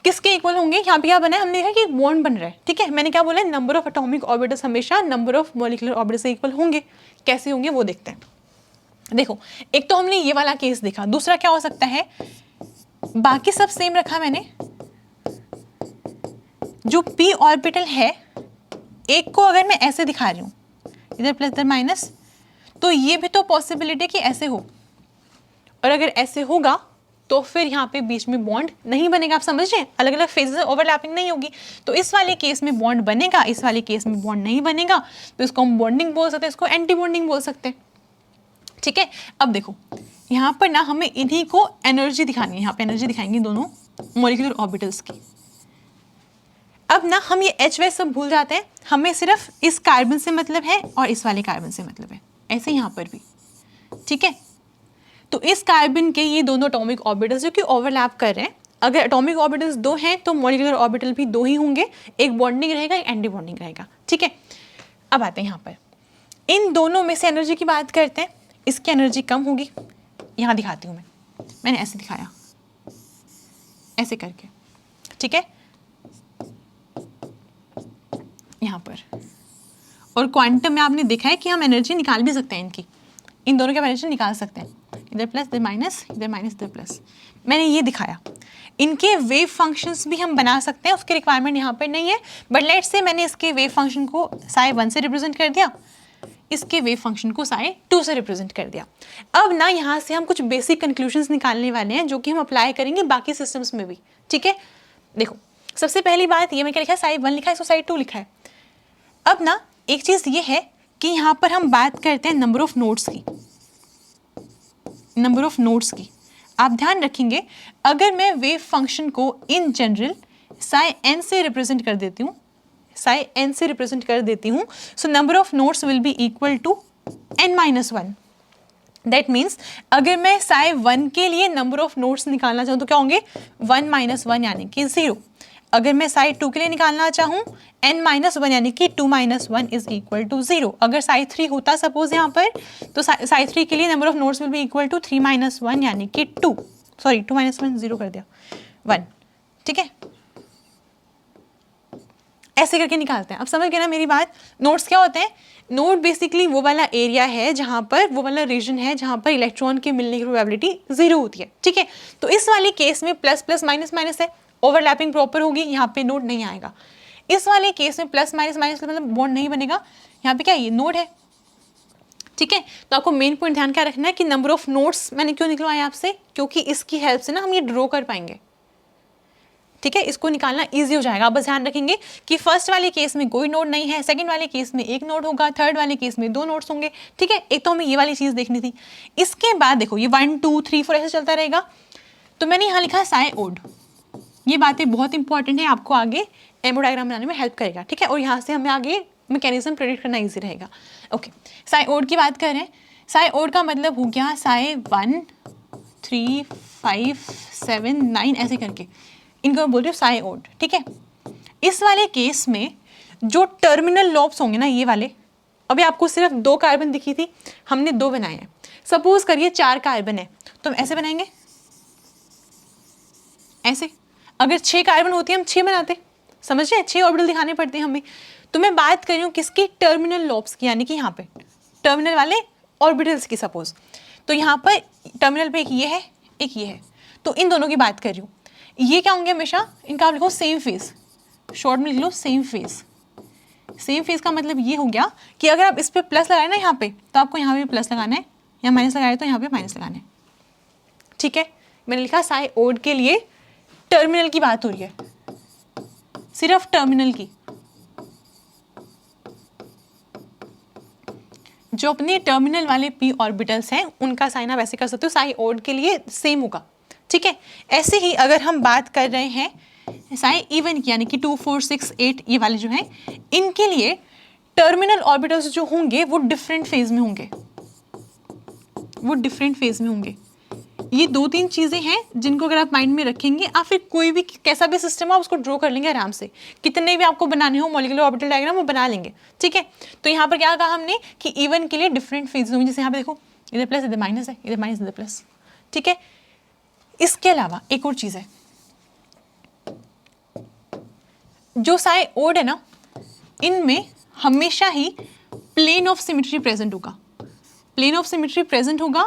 किसके इक्वल होंगे, यहाँ पे क्या बना है, हमने देखा कि बॉन्ड बन रहा है, ठीक है। मैंने क्या बोला है, नंबर ऑफ एटॉमिक ऑर्बिटल्स हमेशा नंबर ऑफ मॉलिक्यूलर ऑर्बिटल्स से इक्वल होंगे। कैसे होंगे वो देखते हैं। देखो एक तो हमने ये वाला केस देखा, दूसरा क्या हो सकता है, बाकी सब सेम रखा मैंने, जो p ऑर्बिटल है एक को अगर मैं ऐसे दिखा रही हूँ, इधर प्लस इधर माइनस, तो ये भी तो पॉसिबिलिटी कि ऐसे हो, और अगर ऐसे होगा तो फिर यहाँ पे बीच में बॉन्ड नहीं बनेगा। आप समझ रहे हैं, अलग अलग फेजेस ओवरलैपिंग नहीं होगी, तो इस वाले केस में बॉन्ड बनेगा, इस वाले केस में बॉन्ड नहीं बनेगा, तो इसको हम बॉन्डिंग बोल सकते हैं, इसको एंटी बॉन्डिंग बोल सकते हैं। ठीक है, अब देखो यहाँ पर ना हमें इन्हीं को एनर्जी दिखानी है, यहाँ पे एनर्जी दिखाएंगे दोनों मॉलिक्यूलर ऑर्बिटल्स की। अब ना हम ये H वैस सब भूल जाते हैं, हमें सिर्फ इस कार्बन से मतलब है और इस वाले कार्बन से मतलब है, ऐसे यहाँ पर भी। ठीक है, तो इस कार्बन के ये दोनों एटॉमिक ऑर्बिटल्स जो कि ओवरलैप कर रहे हैं, अगर एटॉमिक ऑर्बिटल्स दो हैं तो मॉलिक्यूलर ऑर्बिटल भी दो ही होंगे, एक बॉन्डिंग रहेगा एक एंटी बॉन्डिंग रहेगा। ठीक है, अब आते हैं यहाँ पर इन दोनों में से एनर्जी की बात करते हैं। इसकी एनर्जी कम होगी, यहाँ दिखाती हूँ मैंने ऐसे दिखाया, ऐसे करके। ठीक है, यहाँ पर, और क्वांटम में आपने देखा है कि हम एनर्जी निकाल भी सकते हैं इनकी, इन दोनों की एनर्जी निकाल सकते हैं, इधर प्लस इधर माइनस, इधर माइनस इधर प्लस, मैंने ये दिखाया। इनके वेव फंक्शंस भी हम बना सकते हैं, उसकी रिक्वायरमेंट यहाँ पर नहीं है, बट लेट्स से मैंने इसके वेव फंक्शन को psi1 से रिप्रेजेंट कर दिया, इसके वेव फंक्शन को psi2 से रिप्रेजेंट कर दिया। अब ना यहाँ से हम कुछ बेसिक कंक्लूजन्स निकालने वाले हैं जो कि हम अप्लाई करेंगे बाकी सिस्टम्स में भी। ठीक है, देखो सबसे पहली बात ये, मैं क्या लिखा है, psi1 लिखा है, इसको psi2 लिखा है। अब ना एक चीज ये है कि यहाँ पर हम बात करते हैं नंबर ऑफ नोड्स की, नंबर ऑफ नोड्स की। आप ध्यान रखेंगे, अगर मैं वेव फंक्शन को इन जनरल psi n से रिप्रेजेंट कर देती हूँ, psi n से रिप्रेजेंट कर देती हूँ, so number of nodes will be equal to n-1। That means अगर मैं psi1 के लिए नंबर ऑफ नोड्स निकालना चाहूँ तो क्या होंगे, 1-1 यानी कि 0। अगर मैं psi2 के लिए निकालना चाहूँ n-1 यानी कि 2-1 इज इक्वल टू 0। अगर psi3 होता सपोज यहाँ पर, तो psi3 के लिए number of nodes will be equal to 3-1 यानी कि 2, सॉरी 2-1 0 कर दिया 1। ठीक है, ऐसे करके निकालते हैं। अब समझ गए ना मेरी बात। नोड्स क्या होते हैं, नोड बेसिकली वो वाला एरिया है जहाँ पर, वो वाला रीजन है जहाँ पर इलेक्ट्रॉन के मिलने की प्रोबेबिलिटी 0 होती है। ठीक है, तो इस वाले केस में प्लस प्लस माइनस माइनस है, ओवरलैपिंग प्रॉपर होगी, यहाँ पे नोड नहीं आएगा। इस वाले केस में प्लस माइनस माइनस मतलब बॉन्ड नहीं बनेगा, यहाँ पे क्या है, ये नोड है। ठीक है, तो आपको मेन पॉइंट ध्यान क्या रखना है कि नंबर ऑफ नोड्स मैंने क्यों निकलवाया आपसे, क्योंकि इसकी हेल्प से ना हम ये ड्रॉ कर पाएंगे। ठीक है, इसको निकालना इजी हो जाएगा। आप बस ध्यान रखेंगे कि फर्स्ट वाले केस में कोई नोड नहीं है, सेकंड वाले केस में एक नोड होगा, थर्ड वाले केस में 2 नोड्स होंगे। ठीक है, एक तो हमें ये वाली चीज देखनी थी। इसके बाद देखो ये 1 2 3 4 ऐसे चलता रहेगा, तो मैंने यहाँ लिखा psi-OD। ये बातें बहुत इंपॉर्टेंट है, आपको आगे एमओ डायग्राम बनाने में हेल्प करेगा। ठीक है, और यहाँ से हमें आगे मैकेनिज्म प्रेडिक्ट करना ईजी रहेगा। ओके, psi-OD की बात कर रहे हैं। psi-OD का मतलब हो गया psi1 3 5 7 9 ऐसे करके, इनको मैं बोल रही हूँ psi-OD। ठीक है, इस वाले केस में जो टर्मिनल लॉब्स होंगे ना, ये वाले, अभी आपको सिर्फ 2 कार्बन दिखी थी, हमने 2 बनाए हैं। सपोज करिए 4 कार्बन है, तो हम ऐसे बनाएंगे, ऐसे। अगर 6 कार्बन होती है हम 6 बनाते, समझ रहे हैं, 6 ऑर्बिटल दिखाने पड़ते हैं हमें। तो मैं बात कर रही हूँ किसकी, टर्मिनल लॉब्स की, यानी कि यहाँ पे टर्मिनल वाले ऑर्बिटल्स की। सपोज तो यहाँ पर टर्मिनल पे एक ये है, एक ये है, तो इन दोनों की बात कर रही हूँ। ये क्या होंगे हमेशा, इनका आप लिखो सेम फेज, शॉर्ट में लिख लो सेम फेज। सेम फेज का मतलब ये हो गया कि अगर आप इस पे प्लस लगाए ना यहाँ पे, तो आपको यहाँ पे प्लस लगाना है, या माइनस लगाए तो यहाँ पे माइनस लगाना है। ठीक है, मैंने लिखा psi-OD के लिए टर्मिनल की बात हो रही है, सिर्फ टर्मिनल की। जो अपने टर्मिनल वाले p ऑर्बिटल्स हैं उनका साइन आप ऐसे कर सकते हो, psi-OD के लिए सेम होगा। ठीक है, ऐसे ही अगर हम बात कर रहे हैं psi-E1 की, यानी कि 2 4 6 8 ये वाले जो हैं, इनके लिए टर्मिनल ऑर्बिटल्स जो होंगे वो डिफरेंट फेज में होंगे, वो डिफरेंट फेज में होंगे। ये 2-3 चीजें हैं जिनको अगर आप माइंड में रखेंगे, आप फिर कोई भी कैसा भी सिस्टम हो आप उसको ड्रॉ कर लेंगे आराम से। कितने भी आपको बनाने हो मॉलिक्यूलर ऑर्बिटल डायग्राम वो बना लेंगे। ठीक है, तो यहाँ पर क्या कहा हमने कि E1 के लिए डिफरेंट फेज होंगे, जैसे यहाँ पे देखो इधर प्लस इधर माइनस है, इधर माइनस इधर प्लस। ठीक है, इसके अलावा एक और चीज है, जो psi-OD है ना, इनमें हमेशा ही प्लेन ऑफ सिमेट्री प्रेजेंट होगा। प्लेन ऑफ सिमेट्री प्रेजेंट होगा,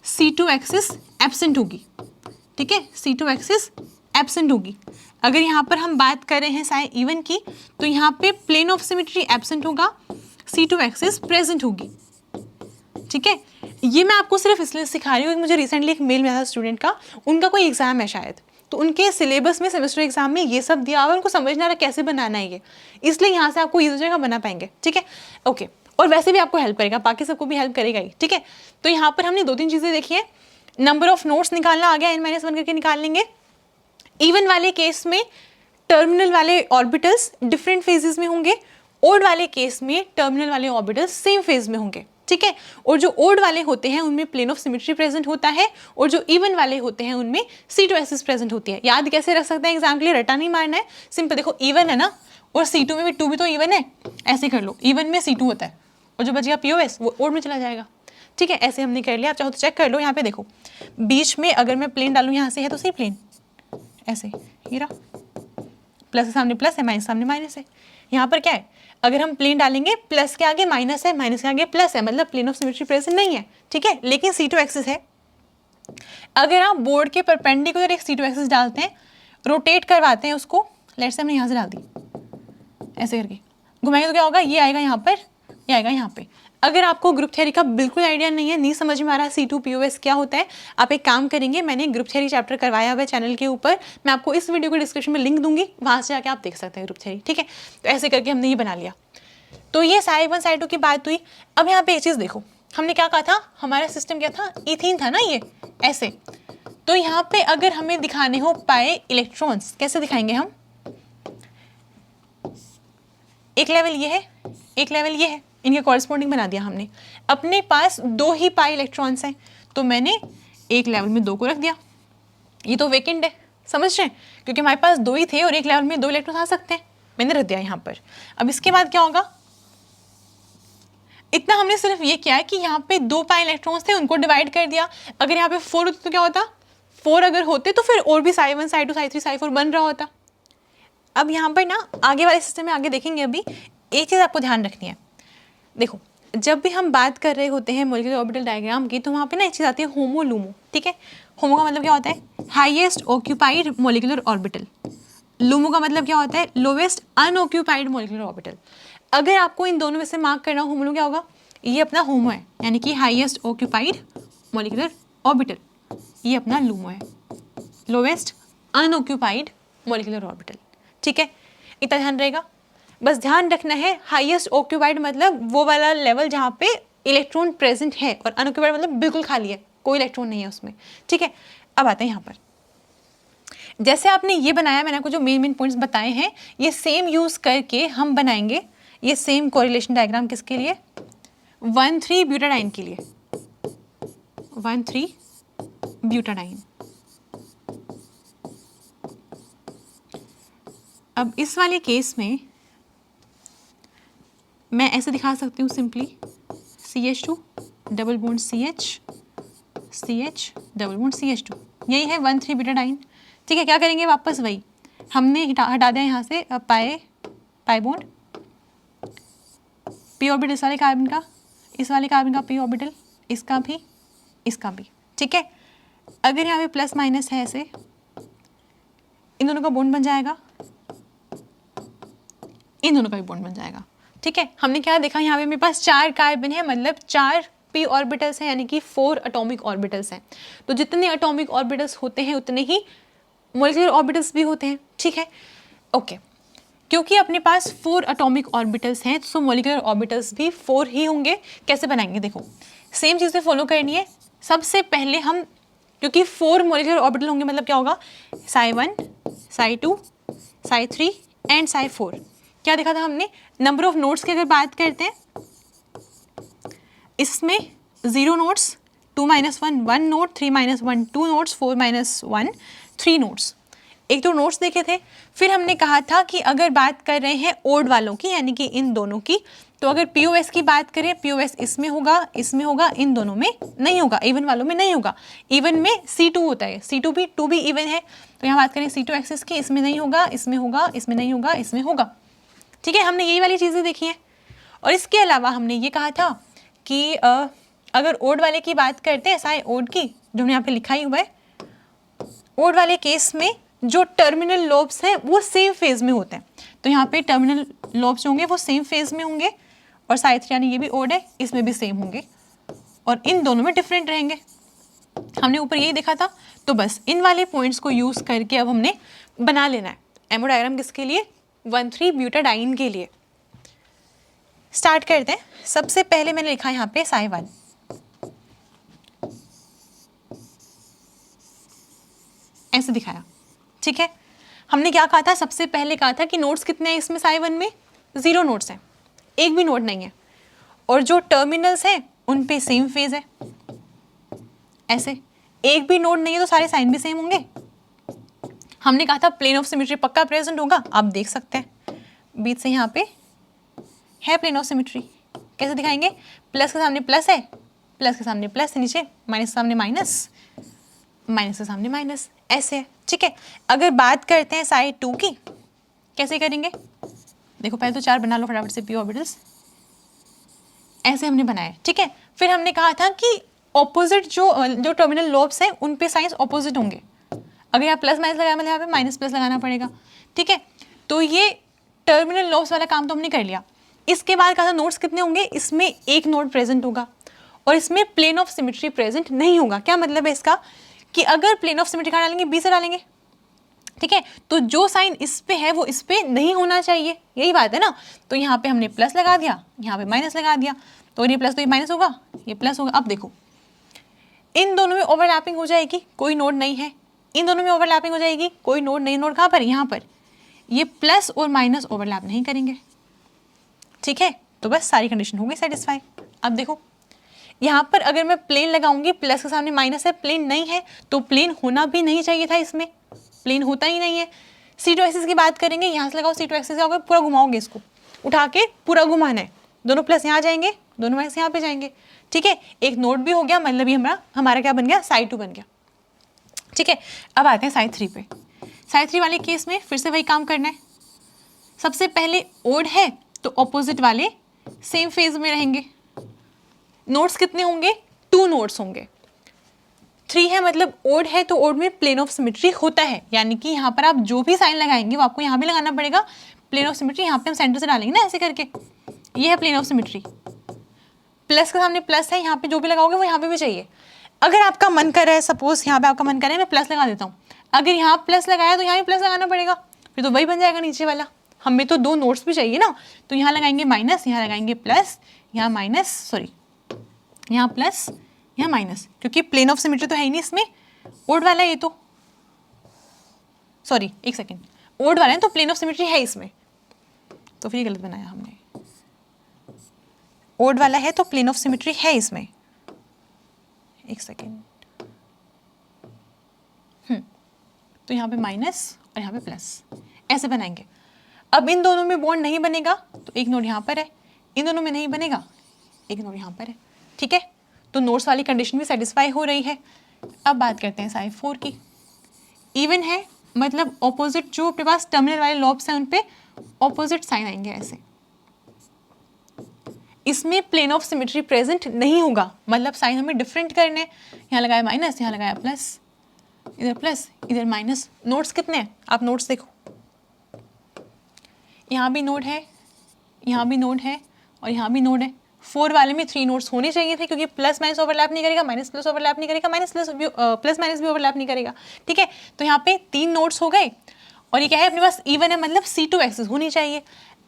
C2 एक्सिस एब्सेंट होगी, ठीक है, C2 एक्सिस एब्सेंट होगी। अगर यहाँ पर हम बात कर रहे हैं साइन इवन की, तो यहाँ पे प्लेन ऑफ सिमेट्री एब्सेंट होगा, C2 एक्सिस प्रेजेंट होगी, ठीक है। ये मैं आपको सिर्फ इसलिए सिखा रही हूँ कि मुझे रिसेंटली एक मेल मिला था स्टूडेंट का, उनका कोई एग्जाम है शायद, तो उनके सिलेबस में सेमेस्टर एग्जाम में ये सब दिया हुआ है, उनको समझना रहा कैसे बनाना है ये, इसलिए यहाँ से आपको ईजी हो जाएगा, बना पाएंगे, ठीक है, ओके। और वैसे भी आपको हेल्प करेगा, बाकी सबको भी हेल्प करेगा ही, ठीक है। तो यहाँ पर हमने 2-3 चीज़ें देखी है। नंबर ऑफ नोट्स निकालना आ गया, n-1 करके निकाल लेंगे। इवन वाले केस में टर्मिनल वाले ऑर्बिटल्स डिफरेंट फेजेस में होंगे, ओड वाले केस में टर्मिनल वाले ऑर्बिटल्स सेम फेज में होंगे, ठीक है। और जो ओड वाले होते हैं उनमें प्लेन ऑफ सिमेट्री प्रेजेंट होता है, और जो इवन वाले होते हैं उनमें C2 एक्सिस प्रेजेंट होती है। याद कैसे रख सकते हैं एग्जाम के लिए, रटा नहीं मारना है, सिंपल देखो इवन है ना, और C2 में भी 2 भी तो इवन है, ऐसे कर लो, इवन में C2 होता है और जो बच गया POS वो ओड में चला जाएगा, ठीक है। ऐसे हमने कर लिया, आप चाहो तो चेक कर लो। यहाँ पे देखो बीच में अगर मैं प्लेन डालूँ, यहाँ से है तो सही प्लेन, ऐसे ये रहा, प्लस के सामने प्लस है, माइनस सामने माइनस है। यहाँ पर क्या है, अगर हम प्लेन डालेंगे प्लस के आगे माइनस है, माइनस के आगे प्लस है, मतलब प्लेन ऑफ सिमेट्री प्रेजेंट नहीं है, ठीक है, लेकिन C2 एक्सिस है। अगर आप बोर्ड के परपेंडिकुलर एक C2 एक्सिस डालते हैं, रोटेट करवाते हैं उसको, लेट से हमने यहाँ से डाल दी, ऐसे करके घुमाएंगे तो क्या होगा, ये आएगा यहाँ पर, ये आएगा यहाँ पे। अगर आपको ग्रुप थ्योरी का बिल्कुल आइडिया नहीं है, नहीं समझ में आ रहा C2 POS क्या होता है, आप एक काम करेंगे, मैंने ग्रुप थ्योरी चैप्टर करवाया हुआ है चैनल के ऊपर, मैं आपको इस वीडियो को डिस्क्रिप्शन में लिंक दूंगी, वहाँ से जाके आप देख सकते हैं ग्रुप थ्योरी, ठीक है। तो ऐसे करके हमने ये बना लिया। तो ये साई 1 साई 2 की बात हुई। अब यहाँ पे एक चीज़ देखो, हमने क्या कहा था, हमारा सिस्टम क्या था, इथीन था ना ये, ऐसे। तो यहाँ पे अगर हमें दिखाने हो पाए इलेक्ट्रॉन्स, कैसे दिखाएंगे हम, एक लेवल ये है, एक लेवल ये है, इनके कॉरेस्पॉन्डिंग बना दिया हमने। अपने पास 2 ही पाई इलेक्ट्रॉन्स हैं, तो मैंने एक लेवल में 2 को रख दिया, ये तो वेकेंट है, समझ रहे हैं, क्योंकि हमारे पास 2 ही थे और एक लेवल में 2 इलेक्ट्रॉन आ सकते हैं, मैंने रख दिया यहाँ पर। अब इसके बाद क्या होगा, इतना हमने सिर्फ ये किया है कि यहाँ पे 2 पाई इलेक्ट्रॉन्स थे, उनको डिवाइड कर दिया। अगर यहाँ पे 4 होते तो क्या होता, 4 अगर होते तो फिर और भी साई 1 साई 2 साई 3 साई 4 बन रहा होता। अब यहाँ पर ना आगे वाले सिस्टम में आगे देखेंगे, अभी एक चीज़ आपको ध्यान रखनी है। देखो जब भी हम बात कर रहे होते हैं मॉलिक्यूलर ऑर्बिटल डायग्राम की, तो वहाँ पे ना एक चीज़ आती है होमो लूमो, ठीक है। होमो का मतलब क्या होता है, highest occupied molecular orbital. LUMO का मतलब क्या होता है, लोवेस्ट अनऑक्यूपाइड मॉलिक्यूलर ऑर्बिटल। अगर आपको इन दोनों में से मार्क करना, होमो क्या होगा, ये अपना होमो है, यानी कि हाईएस्ट ऑक्यूपाइड मॉलिक्यूलर ऑर्बिटल, ये अपना लूमो है, लोवेस्ट अनऑक्यूपाइड मॉलिक्यूलर ऑर्बिटल, ठीक है। इतना ध्यान रहेगा, बस ध्यान रखना है, हाईएस्ट ऑक्यूपाइड मतलब वो वाला लेवल जहाँ पे इलेक्ट्रॉन प्रेजेंट है, और अनऑक्यूपाइड मतलब बिल्कुल खाली है, कोई इलेक्ट्रॉन नहीं है उसमें, ठीक है। अब आते हैं यहाँ पर, जैसे आपने ये बनाया, मैंने आपको जो मेन पॉइंट्स बताए हैं, ये सेम यूज करके हम बनाएंगे ये सेम कोरिलेशन डायग्राम, किसके लिए, 1,3 ब्यूटाडाइन के लिए, 1,3 ब्यूटाडाइन। अब इस वाले केस में मैं ऐसे दिखा सकती हूँ simply, CH2 double bond CH, CH double bond CH2, यही है 1,3 ब्यूटाडाइन, ठीक है। क्या करेंगे, वापस वही हमने हटा दिया यहाँ से पाई बॉन्ड, p ऑर्बिटल इस वाले कार्बन का, इस वाले कार्बन का p ऑर्बिटल, इसका भी, इसका भी, ठीक है। अगर यहाँ पे प्लस माइनस है ऐसे, इन दोनों का बॉन्ड बन जाएगा, इन दोनों का भी बॉन्ड बन जाएगा, ठीक है। हमने क्या देखा, यहाँ पे मेरे पास 4 कार्बन है, मतलब 4 p ऑर्बिटल्स हैं, यानी कि 4 एटॉमिक ऑर्बिटल्स हैं। तो जितने एटॉमिक ऑर्बिटल्स होते हैं उतने ही मॉलिक्यूलर ऑर्बिटल्स भी होते हैं, ठीक है, ओके। क्योंकि अपने पास 4 एटॉमिक ऑर्बिटल्स हैं, तो मॉलिक्यूलर ऑर्बिटल्स भी 4 ही होंगे। कैसे बनाएंगे, देखो सेम चीज़ें फॉलो करनी है। सबसे पहले हम, क्योंकि 4 मॉलिक्यूलर ऑर्बिटल होंगे, मतलब क्या होगा, साई 1 साई 2 साई 3 एंड साई 4। क्या देखा था हमने, नंबर ऑफ नोड्स की अगर बात करते हैं, इसमें 0 नोड्स, 2 - 1 1 नोड, 3 - 1 2 नोड्स, 4 - 1 3 नोड्स, एक तो नोड्स देखे थे। फिर हमने कहा था कि अगर बात कर रहे हैं ओड वालों की, यानी कि इन दोनों की, तो अगर POS की बात करें, POS इसमें होगा, इसमें होगा, इन दोनों में नहीं होगा, इवन वालों में नहीं होगा। इवन में C2 होता है, C2 भी इवन है, तो यहाँ बात करें C2 एक्सिस की, इसमें नहीं होगा, इसमें होगा, इसमें नहीं होगा, इसमें होगा, ठीक है। हमने यही वाली चीज़ें देखी हैं। और इसके अलावा हमने ये कहा था कि अगर ओड वाले की बात करते हैं, साई ओड की, जो हमने यहाँ पे लिखा ही हुआ है, ओड वाले केस में जो टर्मिनल लोब्स हैं वो सेम फेज में होते हैं। तो यहाँ पे टर्मिनल लोब्स जो होंगे वो सेम फेज में होंगे, और साई 3 यानी ये भी ओड है, इसमें भी सेम होंगे, और इन दोनों में डिफरेंट रहेंगे। हमने ऊपर यही देखा था। तो बस इन वाले पॉइंट्स को यूज करके अब हमने बना लेना है एमो डायग्राम। किसके लिए? 1,3-ब्यूटाडाइन के लिए। स्टार्ट करते हैं। सबसे पहले मैंने लिखा है यहाँ पे साई 1, ऐसे दिखाया, ठीक है। हमने क्या कहा था? सबसे पहले कहा था कि नोड्स कितने हैं इसमें? साई 1 में 0 नोड्स हैं, एक भी नोड नहीं है, और जो टर्मिनल्स हैं उन पे सेम फेज है। ऐसे एक भी नोड नहीं है तो सारे साइन भी सेम होंगे। हमने कहा था प्लेन ऑफ सिमेट्री पक्का प्रेजेंट होगा, आप देख सकते हैं बीच से यहाँ पे है प्लेन ऑफ सिमेट्री। कैसे दिखाएंगे? प्लस के सामने प्लस है, प्लस के सामने प्लस है नीचे, माइनस के सामने माइनस, माइनस के सामने माइनस, ऐसे है, ठीक है। अगर बात करते हैं साई 2 की, कैसे करेंगे? देखो पहले तो 4 बना लो फटाफट से पी ऑर्बिटल्स, ऐसे हमने बनाया, ठीक है। फिर हमने कहा था कि ऑपोजिट जो टर्मिनल लोब्स हैं उन पे साइंस ऑपोजिट होंगे। अगर यहाँ प्लस माइनस लगाया मतलब यहाँ पे माइनस प्लस लगाना पड़ेगा, ठीक है। तो ये टर्मिनल लोब्स वाला काम तो हमने कर लिया। इसके बाद कहा था नोड्स कितने होंगे? इसमें एक नोड प्रेजेंट होगा और इसमें प्लेन ऑफ सिमेट्री प्रेजेंट नहीं होगा। क्या मतलब है इसका? कि अगर प्लेन ऑफ सिमेट्री कहाँ डालेंगे? बी से डालेंगे, ठीक है। तो जो साइन इस पे है वो इस पे नहीं होना चाहिए, यही बात है ना। तो यहाँ पे हमने प्लस लगा दिया, यहाँ पे माइनस लगा दिया, तो ये प्लस तो ये माइनस होगा, ये प्लस होगा। अब देखो इन दोनों में ओवरलैपिंग हो जाएगी, कोई नोड नहीं है। इन दोनों में ओवरलैपिंग हो जाएगी, कोई नोड नहीं। नोड कहाँ पर? यहाँ पर। ये प्लस और माइनस ओवरलैप नहीं करेंगे, ठीक है। तो बस सारी कंडीशन हो गई सेटिस्फाई। अब देखो यहाँ पर अगर मैं प्लेन लगाऊंगी, प्लस के सामने माइनस है, प्लेन नहीं है, तो प्लेन होना भी नहीं चाहिए था, इसमें प्लेन होता ही नहीं है। C2 एक्सिस की बात करेंगे, यहाँ से लगाओ C2 एक्सिस होगा, पूरा घुमाओगे, इसको उठा के पूरा घुमाना है। दोनों प्लस यहाँ जाएंगे, दोनों माइनस यहाँ पे जाएंगे, ठीक है। एक नोड भी हो गया, मतलब ये हमारा क्या बन गया? साई 2 बन गया, ठीक है। अब आते हैं साई 3 पे। साई 3 वाले केस में फिर से वही काम करना है। सबसे पहले ओड है तो ऑपोजिट वाले सेम फेज में रहेंगे। नोड्स कितने होंगे? 2 नोड्स होंगे। 3 है मतलब ओड है, तो ओड में प्लेन ऑफ सिमेट्री होता है, यानी कि यहाँ पर आप जो भी साइन लगाएंगे वो आपको यहाँ भी लगाना पड़ेगा। प्लेन ऑफ सिमेट्री यहाँ पे हम सेंटर से डालेंगे ना, ऐसे करके। ये है प्लेन ऑफ सिमेट्री। प्लस के सामने प्लस है, यहाँ पे जो भी लगाओगे वो यहाँ पे भी चाहिए। अगर आपका मन कर रहा है, सपोज यहाँ पे आपका मन कर रहा है मैं प्लस लगा देता हूँ, अगर यहाँ प्लस लगाया तो यहाँ भी प्लस लगाना पड़ेगा, फिर तो वही बन जाएगा नीचे वाला। हमें तो 2 नोट्स भी चाहिए ना, तो यहाँ लगाएंगे माइनस, यहाँ लगाएंगे प्लस, यहाँ माइनस, सॉरी यहाँ प्लस, यहाँ माइनस, क्योंकि प्लेन ऑफ सिमेट्री तो है ही नहीं इसमें। ओड वाला है ये तो, सॉरी एक सेकेंड, ओड वाला है तो प्लेन ऑफ सिमेट्री है इसमें, तो फिर गलत बनाया हमने। ओड वाला है तो प्लेन ऑफ सिमेट्री है इसमें, एक सेकेंड। तो यहाँ पे माइनस और यहाँ पे प्लस, ऐसे बनाएंगे। अब इन दोनों में बॉन्ड नहीं बनेगा तो एक नोड यहाँ पर है, इन दोनों में नहीं बनेगा, एक नोड यहाँ पर है, ठीक है। तो नोड्स वाली कंडीशन भी सेटिस्फाई हो रही है। अब बात करते हैं साई 4 की। इवन है मतलब ऑपोजिट जो अपने पास टर्मिनल वाले लॉब्स हैं उन पे ऑपोजिट साइन आएंगे ऐसे। इसमें प्लेन ऑफ सिमेट्री प्रेजेंट नहीं होगा, मतलब साइन हमें डिफरेंट करने। यहाँ लगाया माइनस, यहाँ लगाया प्लस, इधर माइनस। नोड्स कितने हैं आप नोड्स देखो, यहाँ भी नोड है, यहाँ भी नोड है और यहाँ भी नोड है। 4 वाले में 3 नोड्स होने चाहिए थे, क्योंकि प्लस माइनस ओवरलैप नहीं करेगा, माइनस प्लस ओवरलैप नहीं करेगा, माइनस प्लस माइनस भी ओवरलैप नहीं करेगा, ठीक है। तो यहाँ पे 3 नोड्स हो गए और ये क्या है अपने पास इवन है, मतलब C2 एक्सिस होनी चाहिए।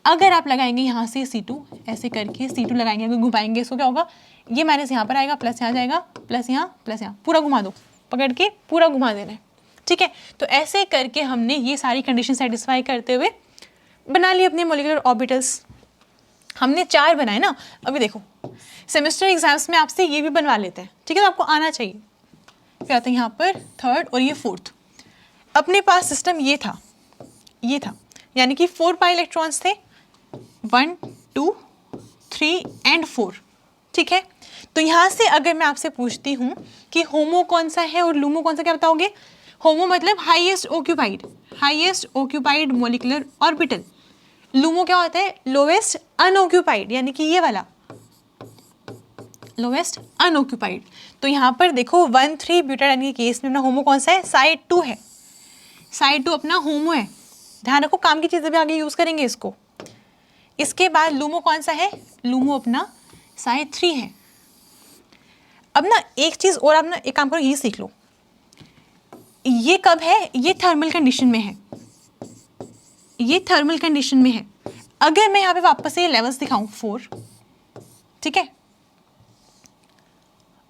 अगर आप लगाएंगे यहाँ से C2 ऐसे करके, C2 लगाएंगे, अगर घुमाएंगे इसको क्या होगा? ये माइनस यहाँ पर आएगा, प्लस यहाँ जाएगा, प्लस यहाँ, पूरा घुमा दो, पकड़ के पूरा घुमा देना है, ठीक है। तो ऐसे करके हमने ये सारी कंडीशन सेटिस्फाई करते हुए बना लिए अपने मॉलिक्यूलर ऑर्बिटल्स। हमने 4 बनाए ना। अभी देखो सेमेस्टर एग्जाम्स में आपसे ये भी बनवा लेते हैं, ठीक है, तो आपको आना चाहिए। फिर आते हैं यहाँ पर 3rd और ये 4th। अपने पास सिस्टम ये था, यानी कि 4 पाई इलेक्ट्रॉन्स थे, 1 2 3 एंड 4, ठीक है। तो यहाँ से अगर मैं आपसे पूछती हूँ कि होमो कौन सा है और लूमो कौन सा, क्या बताओगे? होमो मतलब highest occupied molecular orbital. LUMO क्या होता है? लोवेस्ट अनऑक्यूपाइड, यानी कि ये वाला लोवेस्ट अनऑक्यूपाइड। तो यहाँ पर देखो 1,3 ब्यूटाडाइन के केस में अपना होमो कौन सा है, साइड 2 है, साइड 2 अपना होमो है। ध्यान रखो काम की चीज़ें भी आगे यूज़ करेंगे इसको। इसके बाद लूमो कौन सा है, लूमो अपना साइड 3 है। अब ना एक चीज़ और, आप ना एक काम करो, ये सीख लो, ये कब है, ये थर्मल कंडीशन में है, ये थर्मल कंडीशन में है। अगर मैं यहाँ पे वापस से ये लेवल्स दिखाऊं 4, ठीक है,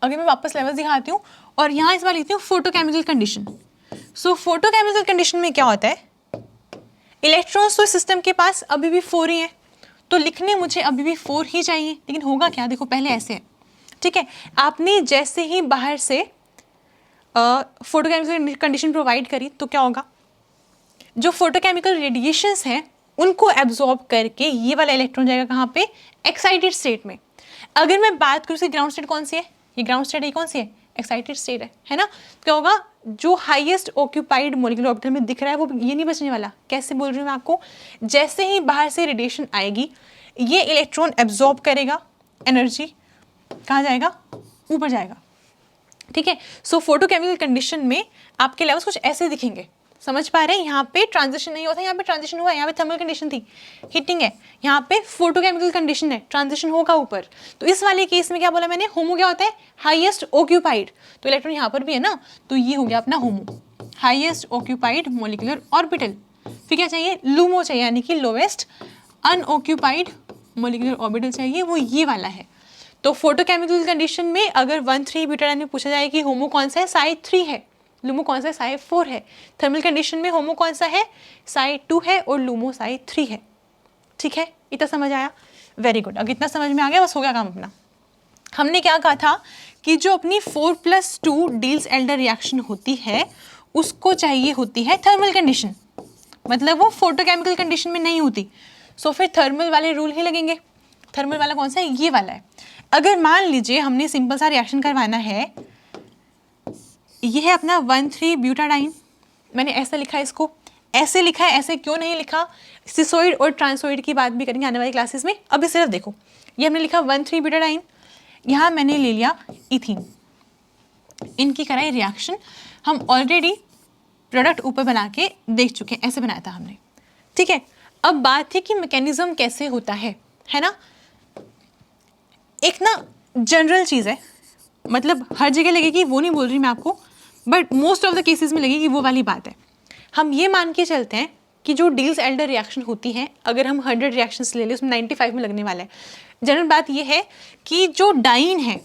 अगर मैं वापस लेवल्स दिखाती हूँ और यहाँ इस बार लिखती हूँ photochemical condition. So photochemical condition में क्या होता है, इलेक्ट्रॉन्स तो सिस्टम के पास अभी भी 4 ही हैं, तो लिखने मुझे अभी भी 4 ही चाहिए, लेकिन होगा क्या, देखो पहले ऐसे है, ठीक है, आपने जैसे ही बाहर से फोटोकेमिकल कंडीशन प्रोवाइड करी तो क्या होगा, जो फोटोकेमिकल रेडिएशंस हैं उनको एब्जॉर्ब करके ये वाला इलेक्ट्रॉन जाएगा कहाँ पे, एक्साइटेड स्टेट में। अगर मैं बात करूँ इसकी ग्राउंड स्टेट कौन सी है, ये ग्राउंड स्टेट है, कौन सी है, एक्साइटेड स्टेट है ना। क्या होगा, जो हाईएस्ट ऑक्यूपाइड मॉलिक्यूलर ऑर्बिटल में दिख रहा है वो ये नहीं बचने वाला। कैसे बोल रही हूँ मैं आपको, जैसे ही बाहर से रेडिएशन आएगी ये इलेक्ट्रॉन एब्जॉर्ब करेगा एनर्जी, कहाँ जाएगा, ऊपर जाएगा, ठीक है। सो फोटोकेमिकल कंडीशन में आपके लेवल्स कुछ ऐसे दिखेंगे, समझ पा रहे हैं। यहाँ पे ट्रांजिशन नहीं होता, यहाँ पे ट्रांजिशन हुआ है, यहाँ पे थर्मल कंडीशन थी, हीटिंग है, यहाँ पे फोटोकेमिकल कंडीशन है, ट्रांजिशन होगा ऊपर। तो इस वाले केस में क्या बोला मैंने, होमो क्या होता है, हाईएस्ट ऑक्यूपाइड, तो इलेक्ट्रॉन यहाँ पर भी है ना, तो ये हो गया अपना होमो, हाईएस्ट ऑक्यूपाइड मॉलिक्यूलर ऑर्बिटल। फिर क्या चाहिए, लूमो चाहिए, यानी कि लोवेस्ट अनऑक्यूपाइड मॉलिक्यूलर ऑर्बिटल चाहिए, वो ये वाला है। तो फोटोकेमिकल कंडीशन में अगर 1,3 ब्यूटाडाइन में पूछा जाए कि होमो कौन सा है, साइड 3 है, लूमो कौन सा है, साइड 4 है। थर्मल कंडीशन में होमो कौन सा है, साइड 2 है और लूमो साइड 3 है, ठीक है। इतना समझ आया, वेरी गुड। अगर इतना समझ में आ गया बस हो गया काम अपना। हमने क्या कहा था कि जो अपनी 4+2 डील्स एल्डर रिएक्शन होती है उसको चाहिए होती है थर्मल कंडीशन, मतलब वो फोटोकेमिकल कंडीशन में नहीं होती। सो फिर थर्मल वाले रूल ही लगेंगे। थर्मल वाला कौन सा है, ये वाला है। अगर मान लीजिए हमने सिंपल सा रिएक्शन करवाना है, ये है अपना 1,3 ब्यूटाडाइन, मैंने ऐसा लिखा है, इसको ऐसे लिखा है, ऐसे क्यों नहीं लिखा, सिसोइड और ट्रांसोइड की बात भी करेंगे आने वाली क्लासेस में। अभी सिर्फ देखो, ये हमने लिखा 1,3 ब्यूटाडाइन, यहाँ मैंने ले लिया इथीन, इनकी कराई रिएक्शन, हम ऑलरेडी प्रोडक्ट ऊपर बना के देख चुके हैं, ऐसे बनाया था हमने, ठीक है। अब बात थी कि मैकेनिज्म कैसे होता है ना। एक ना जनरल चीज़ है, मतलब हर जगह लगेगी वो नहीं बोल रही मैं आपको, but most of the cases में लगेगी वो वाली बात है। हम ये मान के चलते हैं कि जो डील्स एल्डर रिएक्शन होती हैं, अगर हम 100 रिएक्शंस ले लें उसमें 95 में लगने वाला है। जनरल बात ये है कि जो डाइन है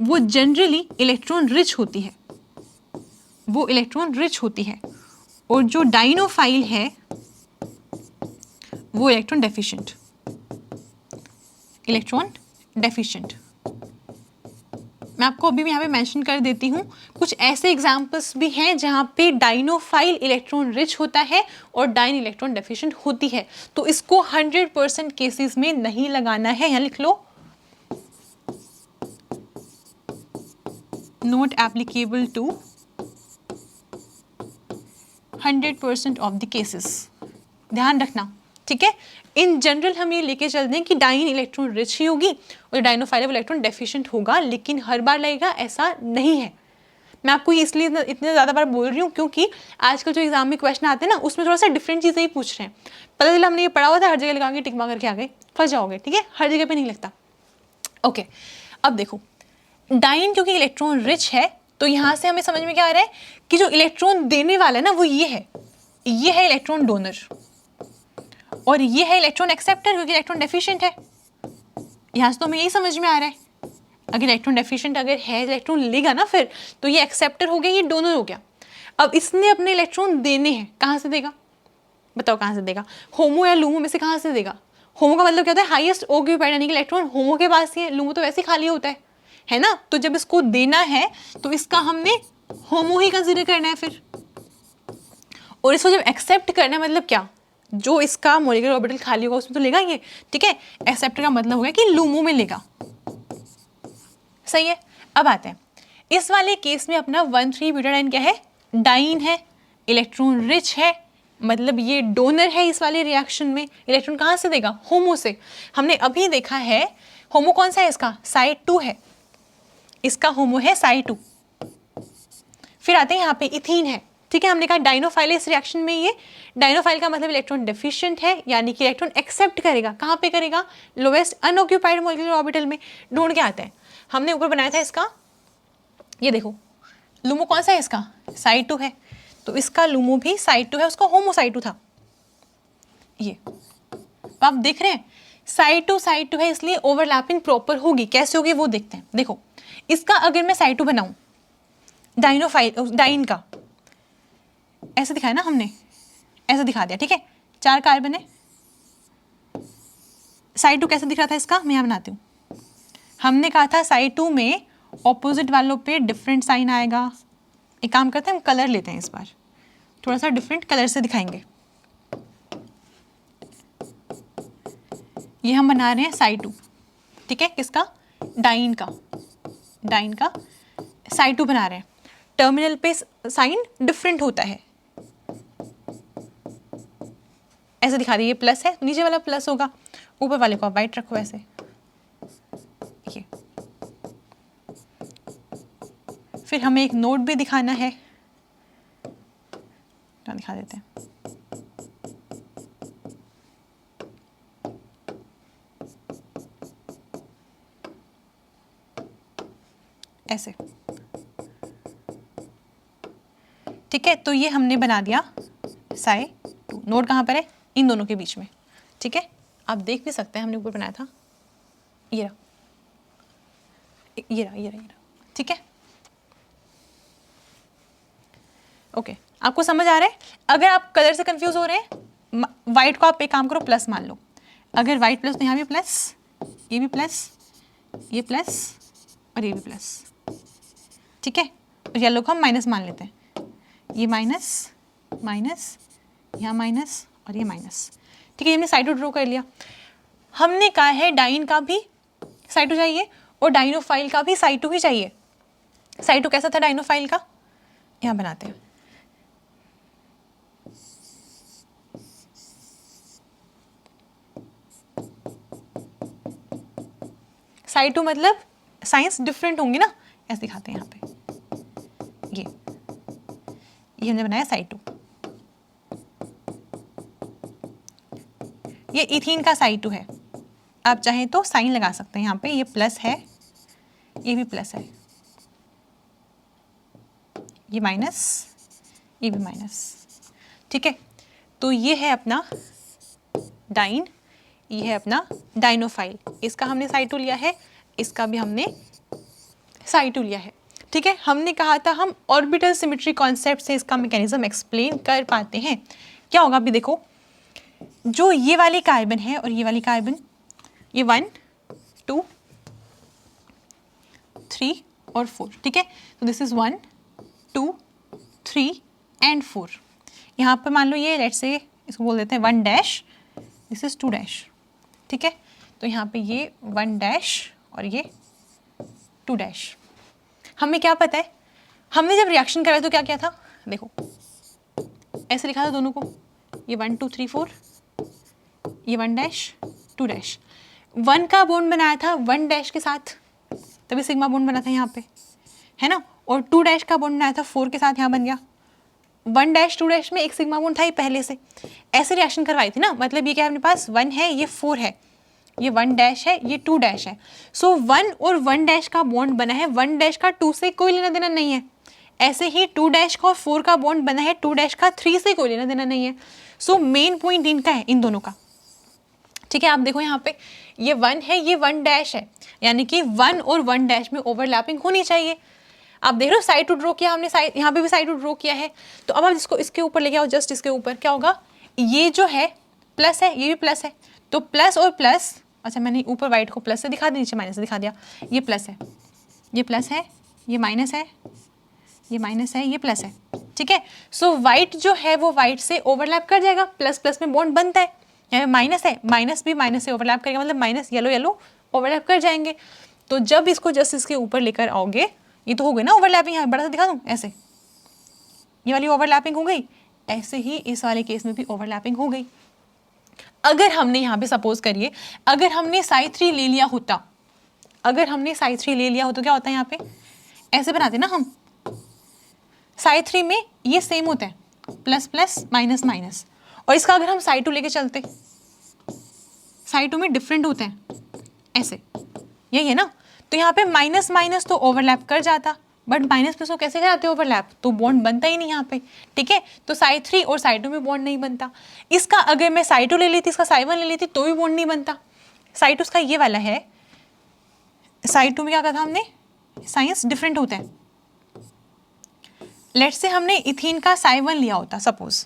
वो जनरली इलेक्ट्रॉन रिच होती है, वो इलेक्ट्रॉन रिच होती है, और जो डाइनोफाइल है वो इलेक्ट्रॉन डेफिशिएंट। मैं आपको अभी भी यहाँ पे मेंशन कर देती हूँ, कुछ ऐसे एग्जाम्पल्स भी हैं जहाँ पे डाइनोफाइल इलेक्ट्रॉन रिच होता है और डाइन इलेक्ट्रॉन डेफिशिएंट होती है, तो इसको 100% केसेस में नहीं लगाना है। यहाँ लिख लो, not applicable to 100% of the cases, ध्यान रखना, ठीक है। इन जनरल हम ये लेके चलते हैं कि डाइन इलेक्ट्रॉन रिच ही होगी और डाइनोफाइल इलेक्ट्रॉन डेफिशिएंट होगा, लेकिन हर बार लगेगा ऐसा नहीं है। मैं आपको ये इसलिए इतने ज़्यादा बार बोल रही हूँ क्योंकि आजकल जो एग्जाम में क्वेश्चन आते हैं ना उसमें थोड़ा सा डिफरेंट चीज़ें ही पूछ रहे हैं। पता चला हमने ये पढ़ा हुआ था, हर जगह लगा के टिक मार करके आ गए, फंस जाओगे, ठीक है, हर जगह पे नहीं लगता। ओके, अब देखो डाइन क्योंकि इलेक्ट्रॉन रिच है तो यहाँ से हमें समझ में क्या आ रहा है कि जो इलेक्ट्रॉन देने वाला है ना वो ये है इलेक्ट्रॉन डोनर, और ये है इलेक्ट्रॉन एक्सेप्टर क्योंकि इलेक्ट्रॉन डेफिशिएंट है। यहाँ से तो हमें यही समझ में आ रहा है, अगर इलेक्ट्रॉन डेफिशिएंट अगर है, इलेक्ट्रॉन लेगा ना फिर, तो ये एक्सेप्टर हो गया, ये डोनर हो गया। अब इसने अपने इलेक्ट्रॉन देने हैं, कहाँ से देगा, बताओ कहाँ से देगा, होमो या लूमो में से कहाँ से देगा। होमो का मतलब क्या होता है, हाईएस्ट ऑक्यूपाइड, यानी कि इलेक्ट्रॉन होमो के पास ही है, लूमो तो वैसे ही खाली होता है ना। तो जब इसको देना है तो इसका हमने होमो ही कंसीडर करना है फिर, और इसको जब एक्सेप्ट करना है मतलब क्या, जो इसका मॉलिक्यूलर ऑर्बिटल खाली होगा उसमें तो लेगा ये, ठीक है। एक्सेप्ट का मतलब हो गया कि लूमो में लेगा, सही है। अब आते हैं इस वाले केस में अपना 1,3 ब्यूटाडाइन क्या है, डाइन है, इलेक्ट्रॉन रिच है, मतलब ये डोनर है इस वाले रिएक्शन में, इलेक्ट्रॉन कहाँ से देगा, होमो से। हमने अभी देखा है होमो कौन सा है इसका, साइड 2 है, इसका होमो है साइड 2। फिर आते हैं यहाँ पे इथीन है, ठीक है। हमने कहा डाइनोफाइल है इस रिएक्शन में, ये डाइनोफाइल का मतलब इलेक्ट्रॉन डेफिशिएंट है, यानी कि इलेक्ट्रॉन एक्सेप्ट करेगा, कहाँ पे करेगा, लोवेस्ट अनऑक्यूपाइड मॉलिक्यूलर ऑर्बिटल में। ढूंढ के आते हैं, हमने ऊपर बनाया था इसका, ये देखो लुमो कौन सा है इसका, साइड 2 है, तो इसका लुमो भी साइड 2 है, उसका होमो साइड 2 था। ये तो आप देख रहे हैं साइड टू है, इसलिए ओवरलैपिंग प्रॉपर होगी। कैसे होगी वो देखते हैं। देखो इसका अगर मैं साइड 2 बनाऊं, डाइन का ऐसे दिखाया ना हमने, ऐसे दिखा दिया, ठीक है। 4 कार्बन है, साइड 2 कैसे दिख रहा था इसका, मैं यहाँ बनाती हूँ। हमने कहा था साइड 2 में ऑपोजिट वालों पे डिफरेंट साइन आएगा। एक काम करते हैं, हम कलर लेते हैं, इस बार थोड़ा सा डिफरेंट कलर से दिखाएंगे। ये हम बना रहे हैं साइड 2, ठीक है, किसका, डाइन का साइड 2 बना रहे हैं। टर्मिनल पे साइन डिफरेंट होता है, ऐसे दिखा रही है, प्लस है, नीचे वाला प्लस होगा, ऊपर वाले को आप वाइट रखो ऐसे। ये फिर हमें एक नोट भी दिखाना है, तो दिखा देते हैं। ऐसे, ठीक है। तो ये हमने बना दिया साइड 2। नोट कहाँ पर है, इन दोनों के बीच में, ठीक है। आप देख भी सकते हैं, हमने ऊपर बनाया था, ये रहा, ठीक है। ओके, आपको समझ आ रहा है। अगर आप कलर से कंफ्यूज हो रहे हैं, वाइट को आप एक काम करो, प्लस मान लो। अगर वाइट प्लस तो यहाँ भी प्लस, ये भी प्लस, ये प्लस और ये भी प्लस, ठीक है। और येलो को हम माइनस मान लेते हैं, ये माइनस, यहाँ माइनस और ये माइनस, ठीक है। हमने साइड 2 ड्रॉ कर लिया। हमने कहा है डाइन का भी साइड 2 चाहिए और डाइनोफाइल का भी साइड 2 ही चाहिए। साइड 2 कैसा था डाइनोफाइल का, यहाँ बनाते हैं। साइड 2 मतलब साइंस डिफरेंट होंगे ना, ऐसे दिखाते हैं यहाँ पे। ये हमने बनाया साइड 2। ये इथीन का साइड 2 है। आप चाहें तो साइन लगा सकते हैं यहाँ पे, ये प्लस है, ये भी प्लस है, ये माइनस, ये भी माइनस, ठीक है। तो ये है अपना डाइन, ये है अपना डाइनोफाइल। इसका हमने साइड 2 लिया है, इसका भी हमने साइड 2 लिया है, ठीक है। हमने कहा था हम ऑर्बिटल सिमेट्री कॉन्सेप्ट से इसका मैकेनिज्म एक्सप्लेन कर पाते हैं। क्या होगा अभी देखो, जो ये वाली कार्बन है और ये वाली कार्बन, ये 1 2 3 और 4, ठीक है। तो दिस इज 1 2 3 एंड 4। यहाँ पर मान लो ये, लेट्स से इसको बोल देते हैं 1 डैश, दिस इज 2 डैश, ठीक है। तो यहाँ पे ये 1 डैश और ये 2 डैश। हमें क्या पता है, हमने जब रिएक्शन कराया तो क्या किया था, देखो ऐसे लिखा था दोनों को, ये 1 2 3 4, ये 1 डैश 2 डैश। 1 का बॉन्ड बनाया था 1 डैश के साथ, तभी सिग्मा बॉन्ड बना था यहाँ पे, है ना। और 2 डैश का बॉन्ड बनाया था 4 के साथ, यहाँ बन गया 1 डैश 2 डैश में एक सिग्मा बॉन्ड था ही पहले से। ऐसे रिएक्शन करवाई थी ना, मतलब ये क्या है, अपने पास 1 है, ये 4 है, ये 1 डैश है, ये 2 डैश है। सो 1 और 1 डैश का बॉन्ड बना है, 1 डैश का 2 से कोई लेना देना नहीं है। ऐसे ही 2 डैश का और 4 का बॉन्ड बना है, 2 डैश का 3 से कोई लेना देना नहीं है। सो मेन पॉइंट इनका है, इन दोनों का, ठीक है। आप देखो यहाँ पे ये 1 है, ये 1 डैश है, यानी कि 1 और 1 डैश में ओवरलैपिंग होनी चाहिए। आप देख रहे हो साइड 2 ड्रॉ किया हमने, साइड यहाँ पे भी साइड 2 ड्रॉ किया है। तो अब आप इसको इसके ऊपर लेके आओ, जस्ट इसके ऊपर, क्या होगा, ये जो है प्लस है, ये भी प्लस है, तो प्लस और प्लस, अच्छा मैंने ऊपर वाइट को प्लस से दिखा दिया, नीचे माइनस से दिखा दिया। ये प्लस है, ये प्लस है, ये माइनस है, ये माइनस है, ये प्लस है, ठीक है। सो वाइट जो है वो वाइट से ओवरलैप कर जाएगा, प्लस प्लस में बॉन्ड बनता है। यहाँ माइनस है, माइनस भी माइनस से ओवरलैप करेगा, मतलब माइनस येलो येलो ओवरलैप कर जाएंगे। तो जब इसको जस्ट इसके ऊपर लेकर आओगे, ये तो हो गई ना ओवरलैपिंग। यहाँ बड़ा सा दिखा दूँ ऐसे, ये वाली ओवरलैपिंग हो गई, ऐसे ही इस वाले केस में भी ओवरलैपिंग हो गई। अगर हमने यहाँ पे सपोज करिए, अगर हमने psi3 ले लिया होता, अगर हमने psi3 ले लिया हो तो क्या होता है, यहाँ पे ऐसे बनाते ना हम, psi3 में ये सेम होता है, प्लस प्लस माइनस माइनस, और इसका अगर हम psi2 लेके चलते, psi2 में डिफरेंट होते हैं ऐसे, यही है ना। तो यहाँ पे माइनस माइनस तो ओवरलैप कर जाता, बट माइनस प्लस को कैसे कराते हैं ओवरलैप, तो बॉन्ड बनता ही नहीं यहाँ पे, ठीक है। तो psi3 और psi2 में बॉन्ड नहीं बनता। इसका अगर मैं psi2 ले लेती, इसका psi1 ले लेती, तो भी बॉन्ड नहीं बनता। psi2 इसका ये वाला है, psi2 में क्या कहा था हमने, साइंस डिफरेंट होते हैं। लेट्स से हमने इथीन का psi1 लिया होता, सपोज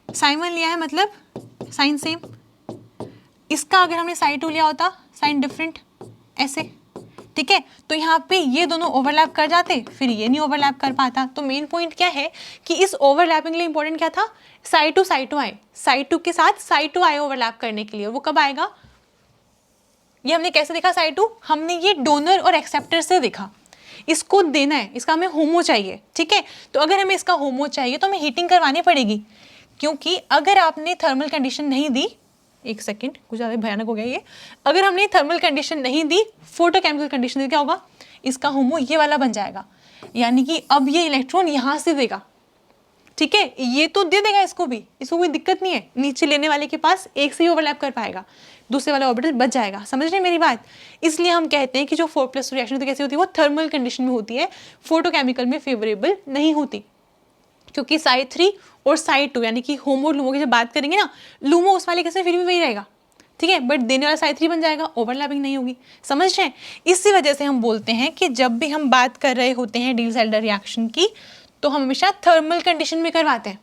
psi1 लिया है, मतलब साइन सेम। इसका अगर हमने psi2 लिया होता, साइन डिफरेंट ऐसे, ठीक है। तो यहाँ पे ये दोनों ओवरलैप कर जाते, फिर ये नहीं ओवरलैप कर पाता। तो मेन पॉइंट क्या है कि इस ओवरलैपिंग के लिए इंपॉर्टेंट क्या था, psi2 आए, psi2 के साथ psi2 आए ओवरलैप करने के लिए। वो कब आएगा, ये हमने कैसे देखा psi2, हमने ये डोनर और एक्सेप्टर से देखा। इसको देना है, इसका हमें होमो चाहिए, ठीक है। तो अगर हमें इसका होमो चाहिए तो हमें हीटिंग करवानी पड़ेगी, क्योंकि अगर आपने थर्मल कंडीशन नहीं दी, एक सेकेंड कुछ ज़्यादा भयानक हो गया ये, अगर हमने थर्मल कंडीशन नहीं दी, फोटोकेमिकल कंडीशन दी, क्या होगा, इसका होमो ये वाला बन जाएगा। यानी कि अब ये इलेक्ट्रॉन यहाँ से देगा, ठीक है, ये तो दे देगा इसको भी, इसको कोई दिक्कत नहीं है, नीचे लेने वाले के पास एक से ही ओवरलैप कर पाएगा, दूसरे वाला ऑर्बिटल बच जाएगा। समझ रहे हैं मेरी बात। इसलिए हम कहते हैं कि जो 4+ रिएक्शन होती है कैसी होती है, वो थर्मल कंडीशन में होती है, फोटोकेमिकल में फेवरेबल नहीं होती। क्योंकि psi3 और psi2 यानी कि होमो और लूमो की जब बात करेंगे ना, लूमो उस वाले कैसे फिर भी वही रहेगा, ठीक है, बट देने वाला psi3 बन जाएगा, ओवरलैपिंग नहीं होगी। समझ रहे हैं। इसी वजह से हम बोलते हैं कि जब भी हम बात कर रहे होते हैं डील्स-एल्डर रिएक्शन की, तो हम हमेशा थर्मल कंडीशन में करवाते हैं,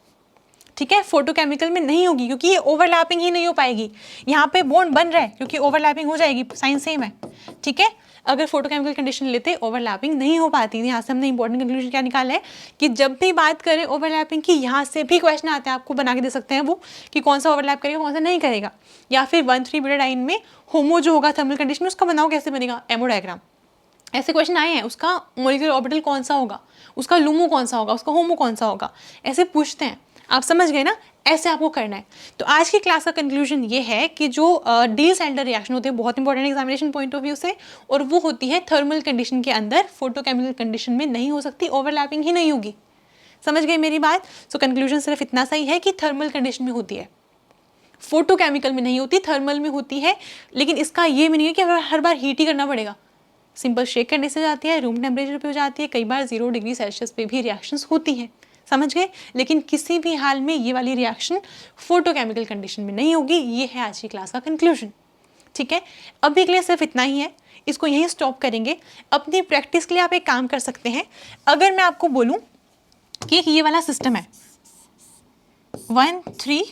ठीक है, फोटोकेमिकल में नहीं होगी, क्योंकि ये ओवरलैपिंग ही नहीं हो पाएगी। यहाँ पे बॉन्ड बन रहा है क्योंकि ओवरलैपिंग हो जाएगी, साइन सेम है, ठीक है। अगर फोटोकेमिकल कंडीशन लेते ओवरलैपिंग नहीं हो पाती। यहाँ से हमने इंपॉर्टेंट कंक्लूजन क्या निकाला है कि जब भी बात करें ओवरलैपिंग की, यहाँ से भी क्वेश्चन आते हैं, आपको बना के दे सकते हैं वो, कि कौन सा ओवरलैप करेगा कौन सा नहीं करेगा। या फिर 1,3 ब्यूटाडाइन में होमो जो होगा थर्मल कंडीशन में, उसका बनाओ कैसे बनेगा, एमो डायग्राम, ऐसे क्वेश्चन आए हैं। उसका मॉलिक्यूलर ऑर्बिटल कौन सा होगा, उसका लूमो कौन सा होगा, उसका होमो कौन सा होगा, ऐसे पूछते हैं। आप समझ गए ना, ऐसे आपको करना है। तो आज की क्लास का कंक्लूजन ये है कि जो डील्स-एल्डर रिएक्शन होते हैं बहुत important examination point of view से, और वो होती है थर्मल कंडीशन के अंदर, फोटोकेमिकल कंडीशन में नहीं हो सकती, ओवरलैपिंग ही नहीं होगी। समझ गए मेरी बात। सो कंक्लूजन सिर्फ इतना सा ही है कि थर्मल कंडीशन में होती है, फोटोकेमिकल में नहीं होती, थर्मल में होती है। लेकिन इसका ये भी नहीं है कि हर बार हीट ही करना पड़ेगा, सिंपल शेक करने से जाती है, रूम टेम्परेचर पे हो जाती है, कई बार 0 डिग्री सेल्सियस पे भी रिएक्शंस होती हैं। समझ गए। लेकिन किसी भी हाल में ये वाली रिएक्शन फोटोकेमिकल कंडीशन में नहीं होगी। ये है आज की क्लास का कंक्लूजन, ठीक है। अभी के लिए सिर्फ इतना ही है, इसको यहीं स्टॉप करेंगे। अपनी प्रैक्टिस के लिए आप एक काम कर सकते हैं। अगर मैं आपको बोलूं कि ये वाला सिस्टम है 1 3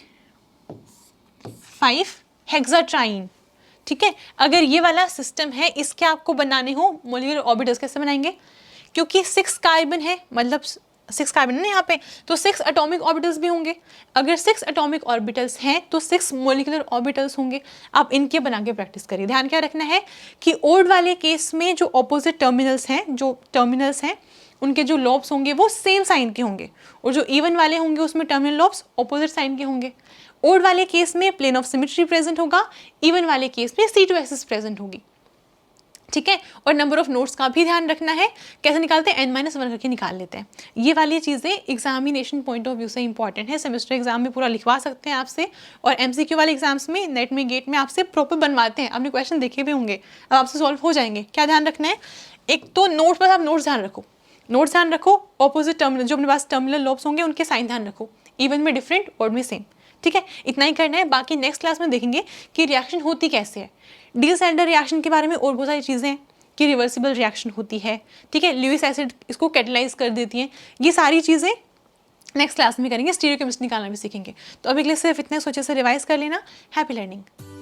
5 हेक्साट्राइन, ठीक है। अगर ये वाला सिस्टम है, इसके आपको बनाने हो मॉलिक्यूलर ऑर्बिटल्स, कैसे बनाएंगे, क्योंकि 6 कार्बन है, मतलब 6 कार्बन है ना यहाँ पे, तो 6 एटॉमिक ऑर्बिटल्स भी होंगे। अगर 6 एटॉमिक ऑर्बिटल्स हैं तो 6 मॉलिक्यूलर ऑर्बिटल्स होंगे। आप इनके बना के प्रैक्टिस करिए। ध्यान क्या रखना है कि ओड वाले केस में जो ऑपोजिट टर्मिनल्स हैं, उनके जो लॉब्स होंगे वो सेम साइन के होंगे, और जो इवन वाले होंगे उसमें टर्मिनल लॉब्स ऑपोजिट साइन के होंगे। ओड वाले केस में प्लेन ऑफ सिमेट्री प्रेजेंट होगा, इवन वाले केस में C2 एक्सिस प्रेजेंट होगी, ठीक है। और नंबर ऑफ नोट्स का भी ध्यान रखना है। कैसे निकालते हैं, n-1 करके निकाल लेते हैं। ये वाली चीज़ें एग्जामिनेशन पॉइंट ऑफ व्यू से इंपॉर्टेंट है। सेमेस्टर एग्जाम में पूरा लिखवा सकते हैं आपसे, और MCQ वाले एग्जाम्स में, नेट में, गेट में आपसे प्रॉपर बनवाते हैं। आपने क्वेश्चन देखे भी होंगे, अब आपसे सॉल्व हो जाएंगे। क्या ध्यान रखना है, एक तो नोट्स, बस आप नोट्स ध्यान रखो, ऑपोजिट टर्मिनल जो अपने पास टर्मिनल लॉब्स होंगे उनके साइन ध्यान रखो, इवन में डिफरेंट, ऑड में सेम, ठीक है। इतना ही करना है। बाकी नेक्स्ट क्लास में देखेंगे कि रिएक्शन होती कैसे है। डील्स-एल्डर रिएक्शन के बारे में और बहुत सारी चीज़ें हैं कि रिवर्सिबल रिएक्शन होती है, ठीक है। ल्यूइस एसिड इसको कैटेलाइज कर देती हैं। ये सारी चीज़ें नेक्स्ट क्लास में करेंगे। स्टीरियोकेमिस्ट्री निकालना भी सीखेंगे। तो अभी के लिए सिर्फ इतना, सोचे से रिवाइज कर लेना। Happy learning.